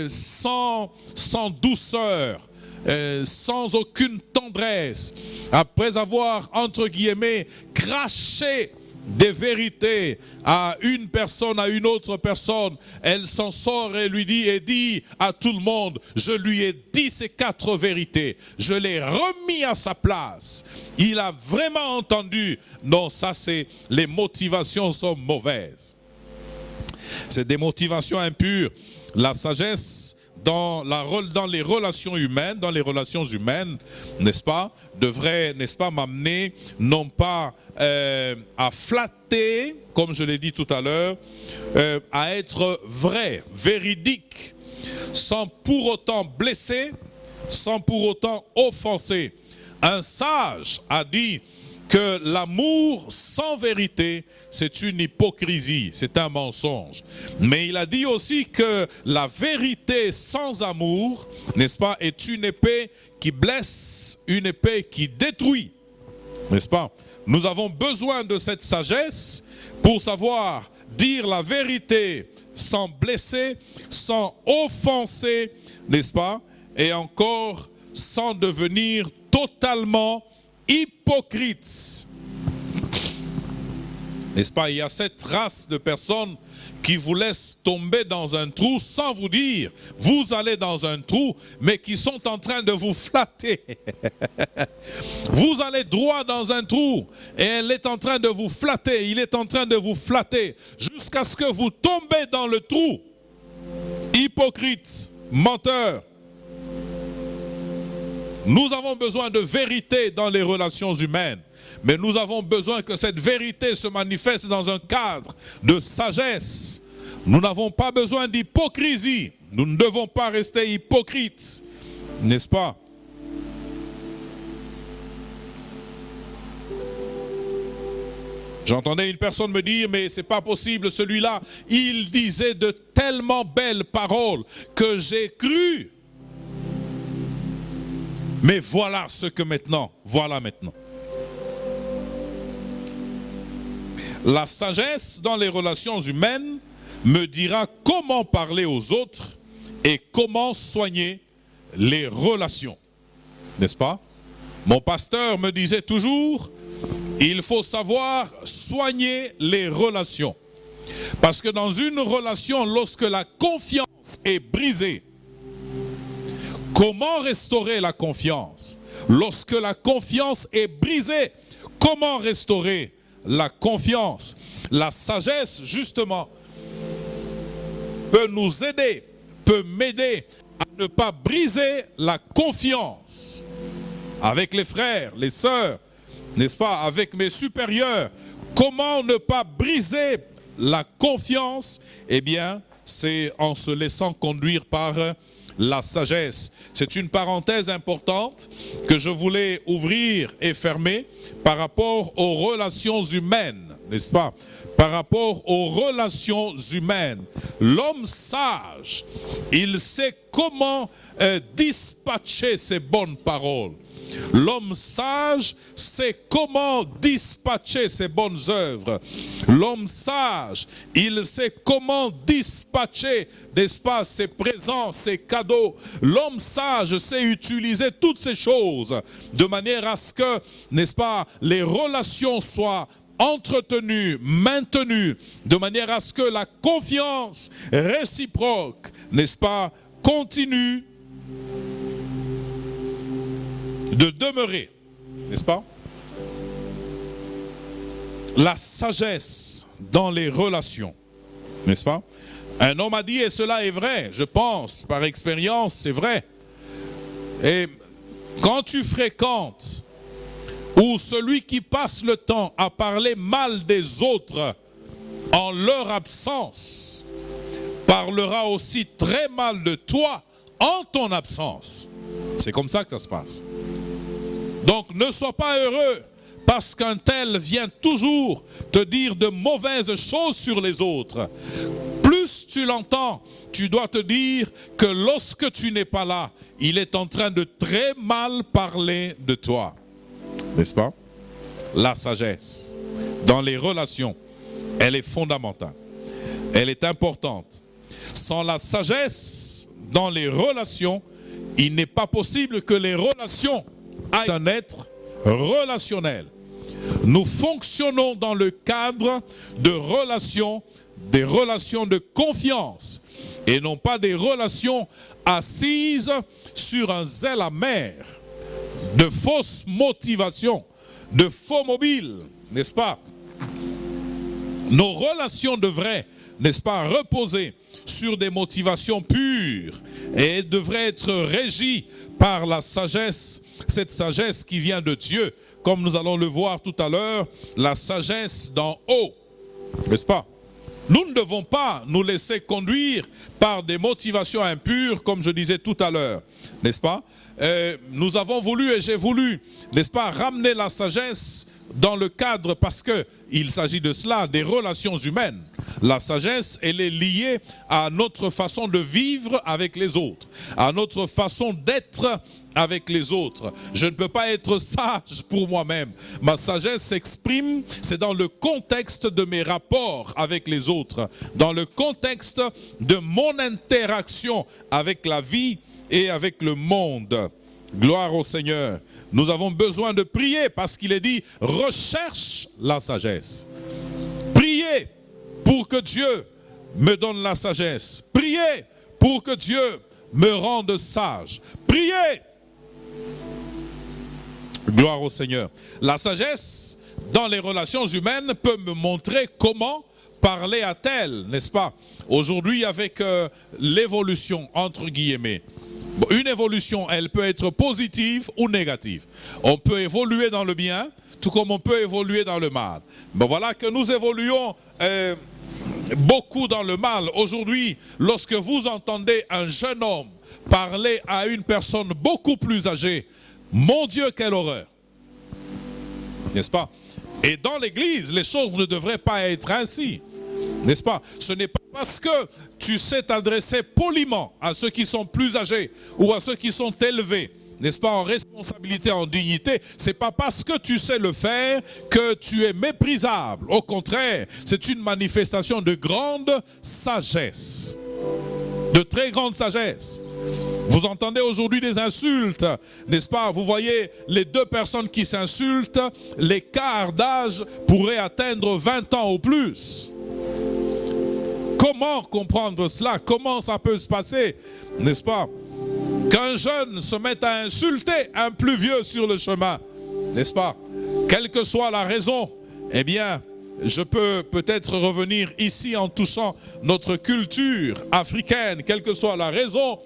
sans douceur, sans aucune tendresse, après avoir, entre guillemets, craché des vérités à une personne, à une autre personne, elle s'en sort et lui dit, et dit à tout le monde, je lui ai dit ces 4 vérités, je l'ai remis à sa place. Il a vraiment entendu. Non, ça c'est, les motivations sont mauvaises. C'est des motivations impures. La sagesse dans les relations humaines, n'est-ce pas, devrait, n'est-ce pas, m'amener non pas à flatter, comme je l'ai dit tout à l'heure, à être vrai, véridique, sans pour autant blesser, sans pour autant offenser. Un sage a dit que l'amour sans vérité, c'est une hypocrisie, c'est un mensonge. Mais il a dit aussi que la vérité sans amour, n'est-ce pas, est une épée qui blesse, une épée qui détruit, n'est-ce pas? Nous avons besoin de cette sagesse pour savoir dire la vérité sans blesser, sans offenser, n'est-ce pas? Et encore sans devenir totalement hypocrite. N'est-ce pas? Il y a cette race de personnes qui vous laissent tomber dans un trou sans vous dire, vous allez dans un trou, mais qui sont en train de vous flatter. Vous allez droit dans un trou, et elle est en train de vous flatter, il est en train de vous flatter, jusqu'à ce que vous tombez dans le trou. Hypocrite, menteur. Nous avons besoin de vérité dans les relations humaines. Mais nous avons besoin que cette vérité se manifeste dans un cadre de sagesse. Nous n'avons pas besoin d'hypocrisie. Nous ne devons pas rester hypocrites. N'est-ce pas? J'entendais une personne me dire, mais c'est pas possible, celui-là, il disait de tellement belles paroles que j'ai cru. Mais voilà ce que maintenant, voilà maintenant. La sagesse dans les relations humaines me dira comment parler aux autres et comment soigner les relations. N'est-ce pas? Mon pasteur me disait toujours, il faut savoir soigner les relations. Parce que dans une relation, lorsque la confiance est brisée, comment restaurer la confiance? Lorsque la confiance est brisée, Comment restaurer la confiance? La sagesse, justement, peut nous aider, peut m'aider à ne pas briser la confiance avec les frères, les sœurs, n'est-ce pas, avec mes supérieurs. Comment ne pas briser la confiance? Eh bien, c'est en se laissant conduire par la sagesse. C'est une parenthèse importante que je voulais ouvrir et fermer par rapport aux relations humaines, n'est-ce pas? Par rapport aux relations humaines. L'homme sage, il sait comment dispatcher ses bonnes paroles. L'homme sage sait comment dispatcher ses bonnes œuvres. L'homme sage, il sait comment dispatcher, n'est-ce pas, ses présents, ses cadeaux. L'homme sage sait utiliser toutes ces choses de manière à ce que, n'est-ce pas, les relations soient entretenues, maintenues, de manière à ce que la confiance réciproque, n'est-ce pas, continue de demeurer, n'est-ce pas? La sagesse dans les relations, n'est-ce pas? Un homme a dit, et cela est vrai, je pense, par expérience, c'est vrai. Et quand tu fréquentes, ou celui qui passe le temps à parler mal des autres en leur absence, parlera aussi très mal de toi en ton absence. C'est comme ça que ça se passe. Donc ne sois pas heureux parce qu'un tel vient toujours te dire de mauvaises choses sur les autres. Plus tu l'entends, tu dois te dire que lorsque tu n'es pas là, il est en train de très mal parler de toi. N'est-ce pas? La sagesse dans les relations, elle est fondamentale. Elle est importante. Sans la sagesse dans les relations, il n'est pas possible que les relations aient un être relationnel. Nous fonctionnons dans le cadre de relations, des relations de confiance et non pas des relations assises sur un zèle amer, de fausses motivations, de faux mobiles, n'est-ce pas? Nos relations devraient, n'est-ce pas, reposer sur des motivations pures et devraient être régies par la sagesse, cette sagesse qui vient de Dieu, comme nous allons le voir tout à l'heure, la sagesse d'en haut, n'est-ce pas? Nous ne devons pas nous laisser conduire par des motivations impures, comme je disais tout à l'heure, n'est-ce pas? Nous avons voulu et j'ai voulu, n'est-ce pas, ramener la sagesse dans le cadre, parce qu'il s'agit de cela, des relations humaines. La sagesse, elle est liée à notre façon de vivre avec les autres, à notre façon d'être avec les autres. Je ne peux pas être sage pour moi-même. Ma sagesse s'exprime, c'est dans le contexte de mes rapports avec les autres, dans le contexte de mon interaction avec la vie et avec le monde. Gloire au Seigneur. Nous avons besoin de prier parce qu'il est dit, recherche la sagesse. Priez pour que Dieu me donne la sagesse. Priez pour que Dieu me rende sage. Priez. Gloire au Seigneur. La sagesse dans les relations humaines peut me montrer comment parler à tel, n'est-ce pas? Aujourd'hui, avec l'évolution, entre guillemets, une évolution, elle peut être positive ou négative. On peut évoluer dans le bien, tout comme on peut évoluer dans le mal. Mais voilà que nous évoluons beaucoup dans le mal. Aujourd'hui, lorsque vous entendez un jeune homme parler à une personne beaucoup plus âgée, mon Dieu, quelle horreur! N'est-ce pas? Et dans l'église, les choses ne devraient pas être ainsi. N'est-ce pas? Ce n'est pas parce que tu sais t'adresser poliment à ceux qui sont plus âgés ou à ceux qui sont élevés, n'est-ce pas, en responsabilité, en dignité, c'est pas parce que tu sais le faire que tu es méprisable. Au contraire, c'est une manifestation de grande sagesse, de très grande sagesse. Vous entendez aujourd'hui des insultes, n'est-ce pas? Vous voyez les deux personnes qui s'insultent, l'écart d'âge pourrait atteindre 20 ans ou plus. Comment comprendre cela? Comment ça peut se passer? N'est-ce pas? Qu'un jeune se mette à insulter un plus vieux sur le chemin, n'est-ce pas? Quelle que soit la raison, eh bien, je peux peut-être revenir ici en touchant notre culture africaine, quelle que soit la raison,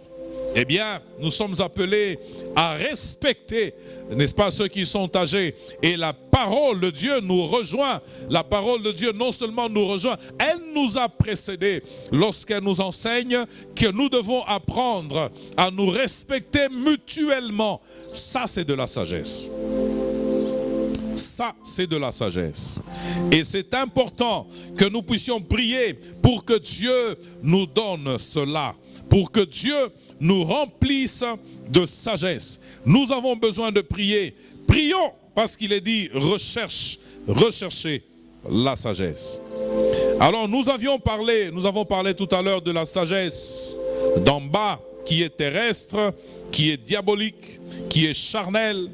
eh bien, nous sommes appelés à respecter, n'est-ce pas, ceux qui sont âgés. Et la parole de Dieu nous rejoint. La parole de Dieu non seulement nous rejoint, elle nous a précédés lorsqu'elle nous enseigne que nous devons apprendre à nous respecter mutuellement. Ça, c'est de la sagesse. Ça, c'est de la sagesse. Et c'est important que nous puissions prier pour que Dieu nous donne cela, pour que Dieu nous remplisse de sagesse. Nous avons besoin de prier. Prions, parce qu'il est dit, recherchez la sagesse. Alors nous avons parlé tout à l'heure de la sagesse d'en bas, qui est terrestre, qui est diabolique, qui est charnelle,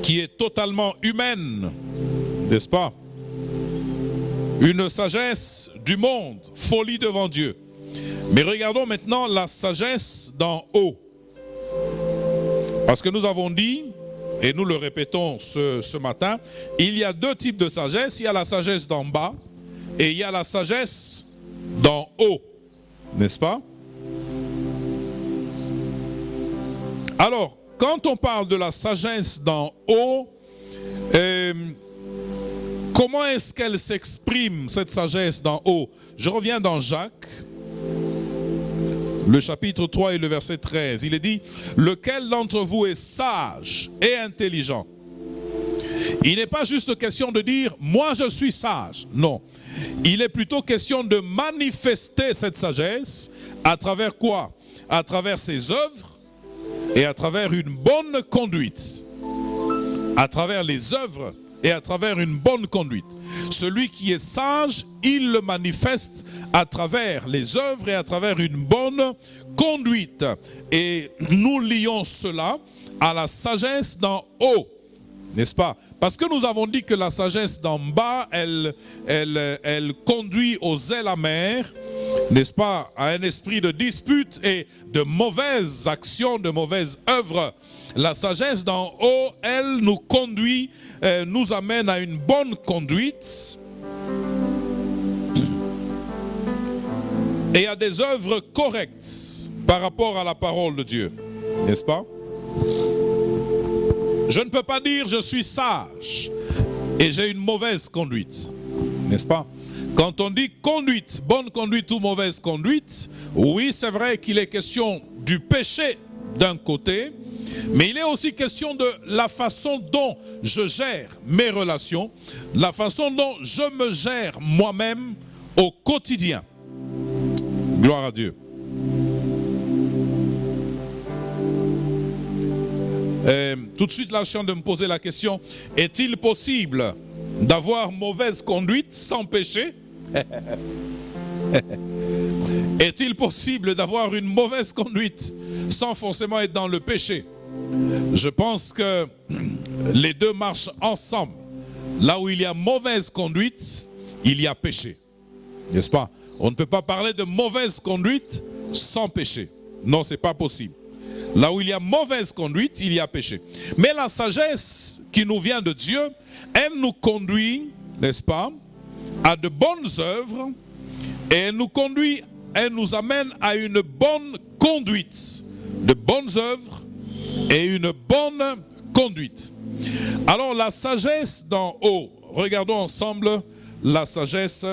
qui est totalement humaine, n'est-ce pas? Une sagesse du monde, folie devant Dieu. Mais regardons maintenant la sagesse d'en haut. Parce que nous avons dit, et nous le répétons ce matin, il y a deux types de sagesse. Il y a la sagesse d'en bas et il y a la sagesse d'en haut. N'est-ce pas? Alors, quand on parle de la sagesse d'en haut, comment est-ce qu'elle s'exprime, cette sagesse d'en haut? Je reviens dans Jacques, le chapitre 3 et le verset 13. Il est dit, lequel d'entre vous est sage et intelligent? Il n'est pas juste question de dire, moi je suis sage. Non. Il est plutôt question de manifester cette sagesse à travers quoi? À travers ses œuvres et à travers une bonne conduite. À travers les œuvres et à travers une bonne conduite. Celui qui est sage, il le manifeste à travers les œuvres et à travers une bonne conduite. Et nous lions cela à la sagesse d'en haut, n'est-ce pas? Parce que nous avons dit que la sagesse d'en bas, elle conduit aux ailes amères, n'est-ce pas, à un esprit de dispute et de mauvaises actions, de mauvaises œuvres. La sagesse d'en haut, elle nous conduit, nous amène à une bonne conduite et à des œuvres correctes par rapport à la parole de Dieu, n'est-ce pas? Je ne peux pas dire je suis sage et j'ai une mauvaise conduite, n'est-ce pas? Quand on dit conduite, bonne conduite ou mauvaise conduite, oui, c'est vrai qu'il est question du péché d'un côté, mais il est aussi question de la façon dont je gère mes relations, la façon dont je me gère moi-même au quotidien. Gloire à Dieu. Tout de suite là, je suis en train de me poser la question, est-il possible d'avoir mauvaise conduite sans péché? Est-il possible d'avoir une mauvaise conduite sans forcément être dans le péché? Je pense que les deux marchent ensemble. Là où il y a mauvaise conduite, il y a péché. N'est-ce pas? On ne peut pas parler de mauvaise conduite sans péché. Non, ce n'est pas possible. Là où il y a mauvaise conduite, il y a péché. Mais la sagesse qui nous vient de Dieu, elle nous conduit, n'est-ce pas, à de bonnes œuvres et elle nous amène à une bonne conduite. De bonnes œuvres et une bonne conduite. Alors la sagesse d'en haut, regardons ensemble la sagesse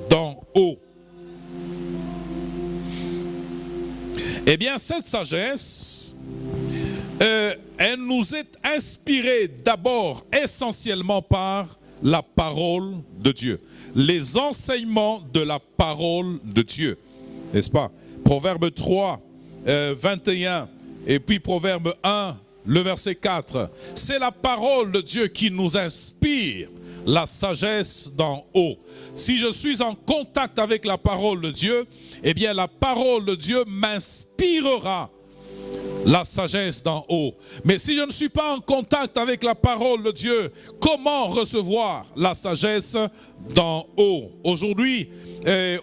d'en haut. Eh bien cette sagesse, elle nous est inspirée d'abord essentiellement par la parole de Dieu. Les enseignements de la parole de Dieu, n'est-ce pas? Proverbe 3, 21 et puis Proverbe 1, le verset 4. C'est la parole de Dieu qui nous inspire la sagesse d'en haut. Si je suis en contact avec la parole de Dieu, eh bien la parole de Dieu m'inspirera la sagesse d'en haut. Mais si je ne suis pas en contact avec la parole de Dieu, comment recevoir la sagesse d'en haut? Aujourd'hui,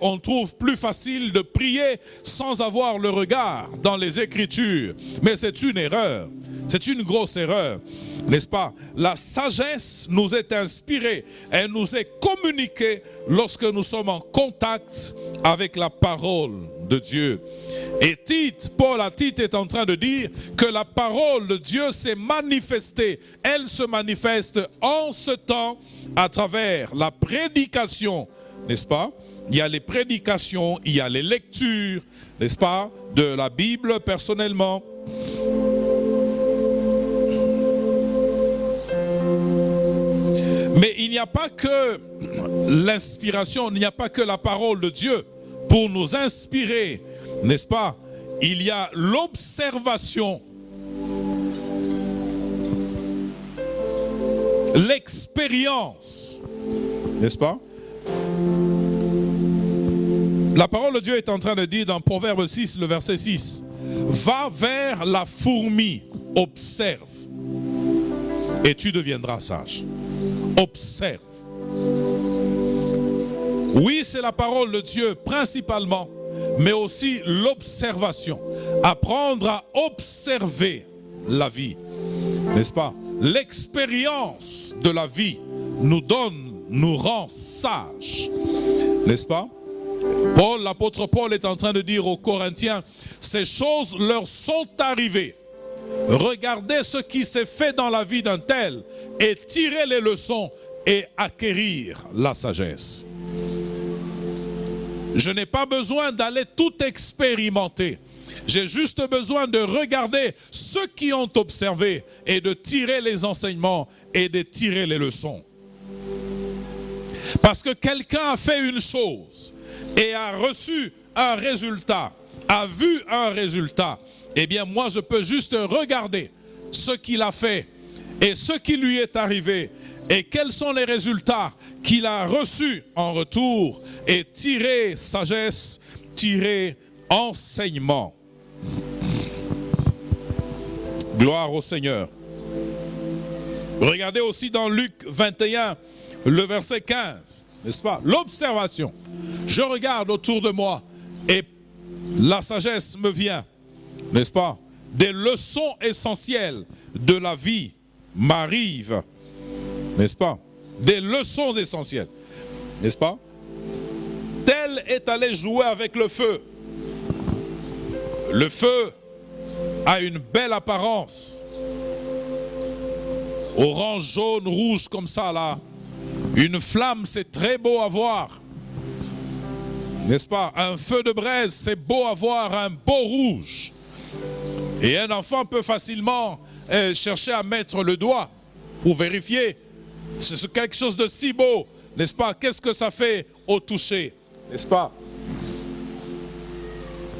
on trouve plus facile de prier sans avoir le regard dans les Écritures. Mais c'est une erreur. C'est une grosse erreur, n'est-ce pas? La sagesse nous est inspirée, elle nous est communiquée lorsque nous sommes en contact avec la parole de Dieu. Et Paul à Tite est en train de dire que la parole de Dieu s'est manifestée. Elle se manifeste en ce temps à travers la prédication, n'est-ce pas? Il y a les prédications, il y a les lectures, n'est-ce pas, de la Bible personnellement. Mais il n'y a pas que l'inspiration, il n'y a pas que la parole de Dieu pour nous inspirer, n'est-ce pas? Il y a l'observation, l'expérience, n'est-ce pas? La parole de Dieu est en train de dire dans Proverbe 6, le verset 6, va vers la fourmi, observe, et tu deviendras sage. Observe. Oui, c'est la parole de Dieu principalement, mais aussi l'observation. Apprendre à observer la vie, n'est-ce pas? L'expérience de la vie nous rend sages, n'est-ce pas? L'apôtre Paul est en train de dire aux Corinthiens, ces choses leur sont arrivées. Regardez ce qui s'est fait dans la vie d'un tel et tirez les leçons et acquérir la sagesse. Je n'ai pas besoin d'aller tout expérimenter. J'ai juste besoin de regarder ceux qui ont observé et de tirer les enseignements et de tirer les leçons. Parce que quelqu'un a fait une chose et a reçu un résultat, a vu un résultat, eh bien moi je peux juste regarder ce qu'il a fait et ce qui lui est arrivé et quels sont les résultats qu'il a reçus en retour et tirer sagesse, tirer enseignement. Gloire au Seigneur. Regardez aussi dans Luc 21, le verset 15, n'est-ce pas? L'observation. Je regarde autour de moi et la sagesse me vient, n'est-ce pas? Des leçons essentielles de la vie m'arrivent, n'est-ce pas? Des leçons essentielles, n'est-ce pas? Tel est allé jouer avec le feu. Le feu a une belle apparence. Orange, jaune, rouge comme ça là. Une flamme, c'est très beau à voir. N'est-ce pas? Un feu de braise, c'est beau à voir, un beau rouge. Et un enfant peut facilement chercher à mettre le doigt pour vérifier. C'est quelque chose de si beau, n'est-ce pas? Qu'est-ce que ça fait au toucher, n'est-ce pas?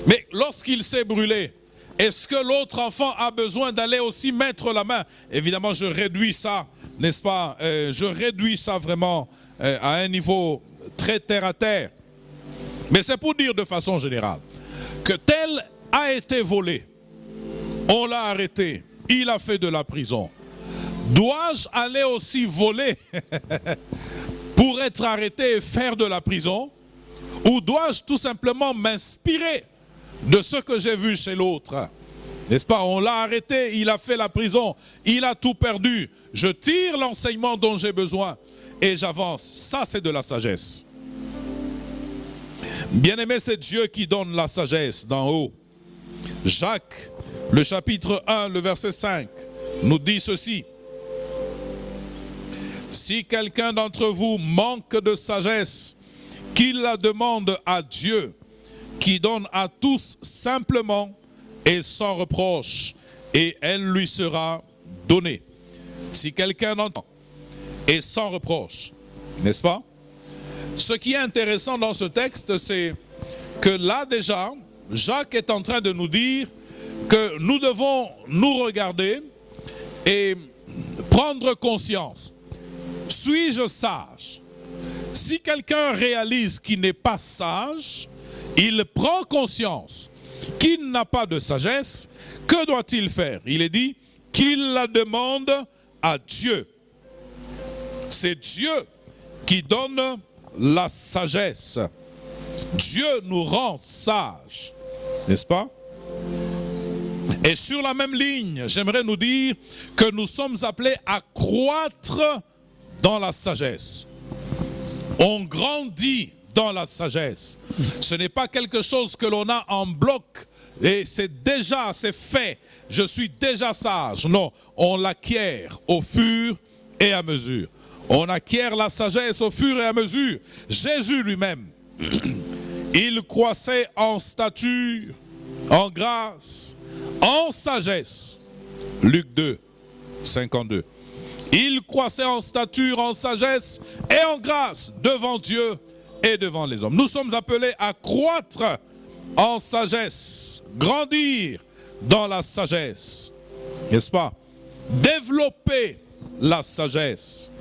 Mais lorsqu'il s'est brûlé, est-ce que l'autre enfant a besoin d'aller aussi mettre la main? Évidemment, je réduis ça, n'est-ce pas? Je réduis ça vraiment à un niveau très terre à terre. Mais c'est pour dire de façon générale que tel a été volé. On l'a arrêté. Il a fait de la prison. Dois-je aller aussi voler pour être arrêté et faire de la prison? Ou dois-je tout simplement m'inspirer de ce que j'ai vu chez l'autre? N'est-ce pas? On l'a arrêté, il a fait la prison, il a tout perdu. Je tire l'enseignement dont j'ai besoin et j'avance. Ça, c'est de la sagesse. Bien-aimé, c'est Dieu qui donne la sagesse d'en haut. Jacques, le chapitre 1, le verset 5, nous dit ceci. Si quelqu'un d'entre vous manque de sagesse, qu'il la demande à Dieu, qui donne à tous simplement et sans reproche, et elle lui sera donnée. Si quelqu'un entend et sans reproche, n'est-ce pas? Ce qui est intéressant dans ce texte, c'est que là déjà, Jacques est en train de nous dire que nous devons nous regarder et prendre conscience. Suis-je sage? Si quelqu'un réalise qu'il n'est pas sage, il prend conscience qu'il n'a pas de sagesse. Que doit-il faire? Il est dit qu'il la demande à Dieu. C'est Dieu qui donne la sagesse. Dieu nous rend sages, n'est-ce pas? Et sur la même ligne, j'aimerais nous dire que nous sommes appelés à croître dans la sagesse. On grandit dans la sagesse. Ce n'est pas quelque chose que l'on a en bloc et c'est fait. Je suis déjà sage. Non, on l'acquiert au fur et à mesure. On acquiert la sagesse au fur et à mesure. Jésus lui-même, il croissait en stature, en grâce, en sagesse. Luc 2, 52. Il croissait en stature, en sagesse et en grâce devant Dieu et devant les hommes. Nous sommes appelés à croître en sagesse, grandir dans la sagesse, n'est-ce pas? Développer la sagesse,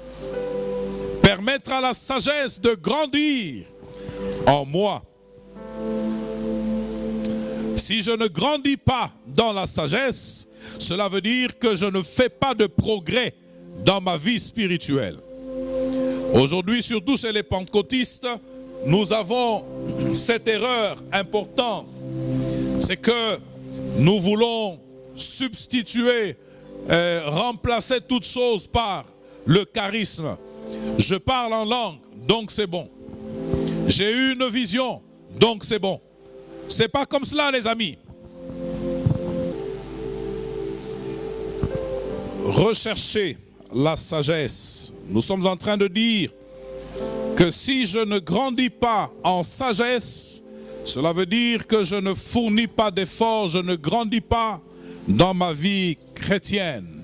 permettre à la sagesse de grandir en moi. Si je ne grandis pas dans la sagesse, cela veut dire que je ne fais pas de progrès dans ma vie spirituelle. Aujourd'hui, surtout chez les pentecôtistes, nous avons cette erreur importante. C'est que nous voulons substituer, remplacer toute chose par le charisme. Je parle en langue, donc c'est bon. J'ai eu une vision, donc c'est bon. C'est pas comme cela, les amis. Recherchez la sagesse. Nous sommes en train de dire que si je ne grandis pas en sagesse, cela veut dire que je ne fournis pas d'efforts, je ne grandis pas dans ma vie chrétienne.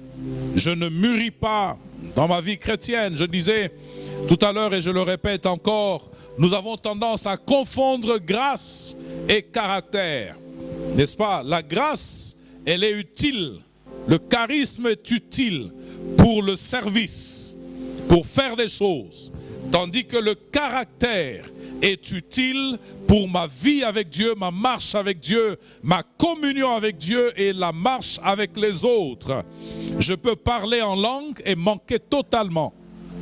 Je ne mûris pas dans ma vie chrétienne. Je disais tout à l'heure et je le répète encore, nous avons tendance à confondre grâce et caractère. N'est-ce pas? La grâce, elle est utile. Le charisme est utile pour le service, pour faire des choses. Tandis que le caractère est utile pour ma vie avec Dieu, ma marche avec Dieu, ma communion avec Dieu et la marche avec les autres. Je peux parler en langue et manquer totalement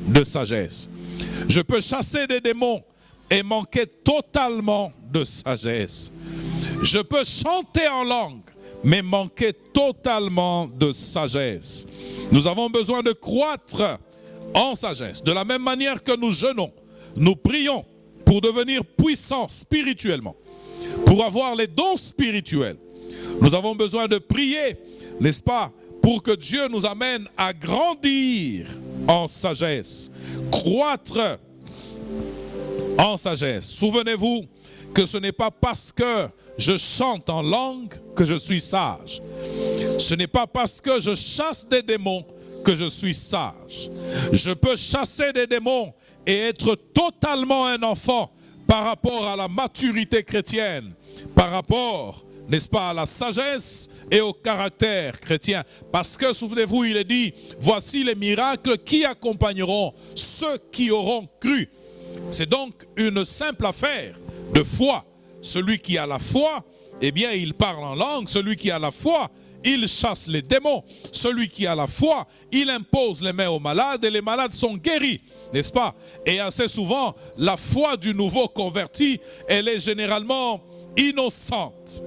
de sagesse. Je peux chasser des démons et manquer totalement de sagesse. Je peux chanter en langue mais manquer totalement de sagesse. Nous avons besoin de croître en sagesse. De la même manière que nous jeûnons, nous prions pour devenir puissants spirituellement, pour avoir les dons spirituels. Nous avons besoin de prier, n'est-ce pas, pour que Dieu nous amène à grandir en sagesse, croître en sagesse. Souvenez-vous que ce n'est pas parce que je chante en langue que je suis sage. Ce n'est pas parce que je chasse des démons que je suis sage. Je peux chasser des démons et être totalement un enfant par rapport à la maturité chrétienne, par rapport, n'est-ce pas, à la sagesse et au caractère chrétien. Parce que, souvenez-vous, il est dit, voici les miracles qui accompagneront ceux qui auront cru. C'est donc une simple affaire de foi. Celui qui a la foi, eh bien, il parle en langue. Celui qui a la foi, il chasse les démons. Celui qui a la foi, il impose les mains aux malades et les malades sont guéris, n'est-ce pas? Et assez souvent, la foi du nouveau converti, elle est généralement innocente,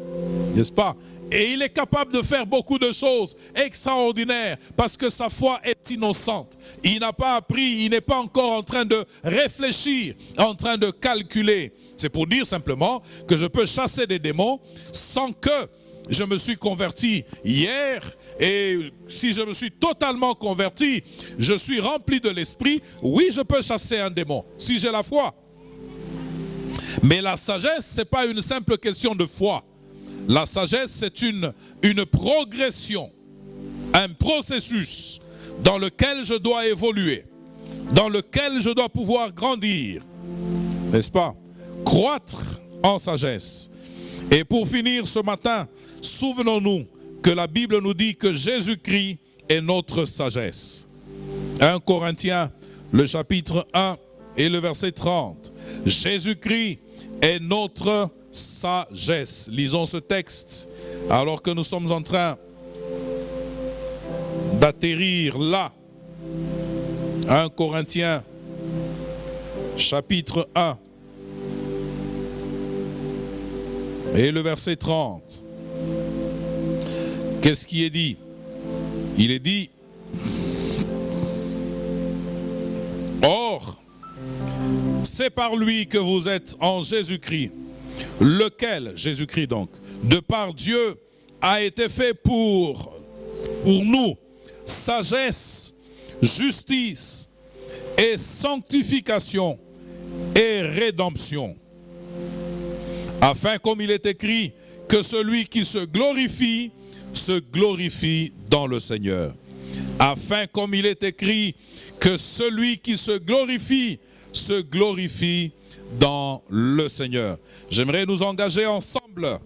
n'est-ce pas? Et il est capable de faire beaucoup de choses extraordinaires parce que sa foi est innocente. Il n'a pas appris, il n'est pas encore en train de réfléchir, en train de calculer. C'est pour dire simplement que je peux chasser des démons sans que je me suis converti hier. Et si je me suis totalement converti, je suis rempli de l'esprit. Oui, je peux chasser un démon si j'ai la foi. Mais la sagesse, ce n'est pas une simple question de foi. La sagesse, c'est une progression, un processus dans lequel je dois évoluer, dans lequel je dois pouvoir grandir, n'est-ce pas? Croître en sagesse. Et pour finir ce matin, souvenons-nous que la Bible nous dit que Jésus-Christ est notre sagesse. 1 Corinthiens, le chapitre 1 et le verset 30. Jésus-Christ est notre sagesse. Lisons ce texte alors que nous sommes en train d'atterrir là. 1 Corinthiens, chapitre 1 et le verset 30. Qu'est-ce qui est dit? Il est dit, or, c'est par lui que vous êtes en Jésus-Christ, lequel, Jésus-Christ donc, de par Dieu, a été fait pour nous, sagesse, justice et sanctification et rédemption. Afin, comme il est écrit, que celui qui se glorifie dans le Seigneur. Afin, comme il est écrit, que celui qui se glorifie dans le Seigneur. J'aimerais nous engager ensemble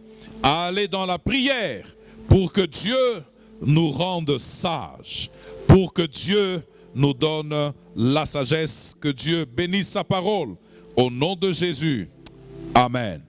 à aller dans la prière pour que Dieu nous rende sages, pour que Dieu nous donne la sagesse, que Dieu bénisse sa parole. Au nom de Jésus. Amen.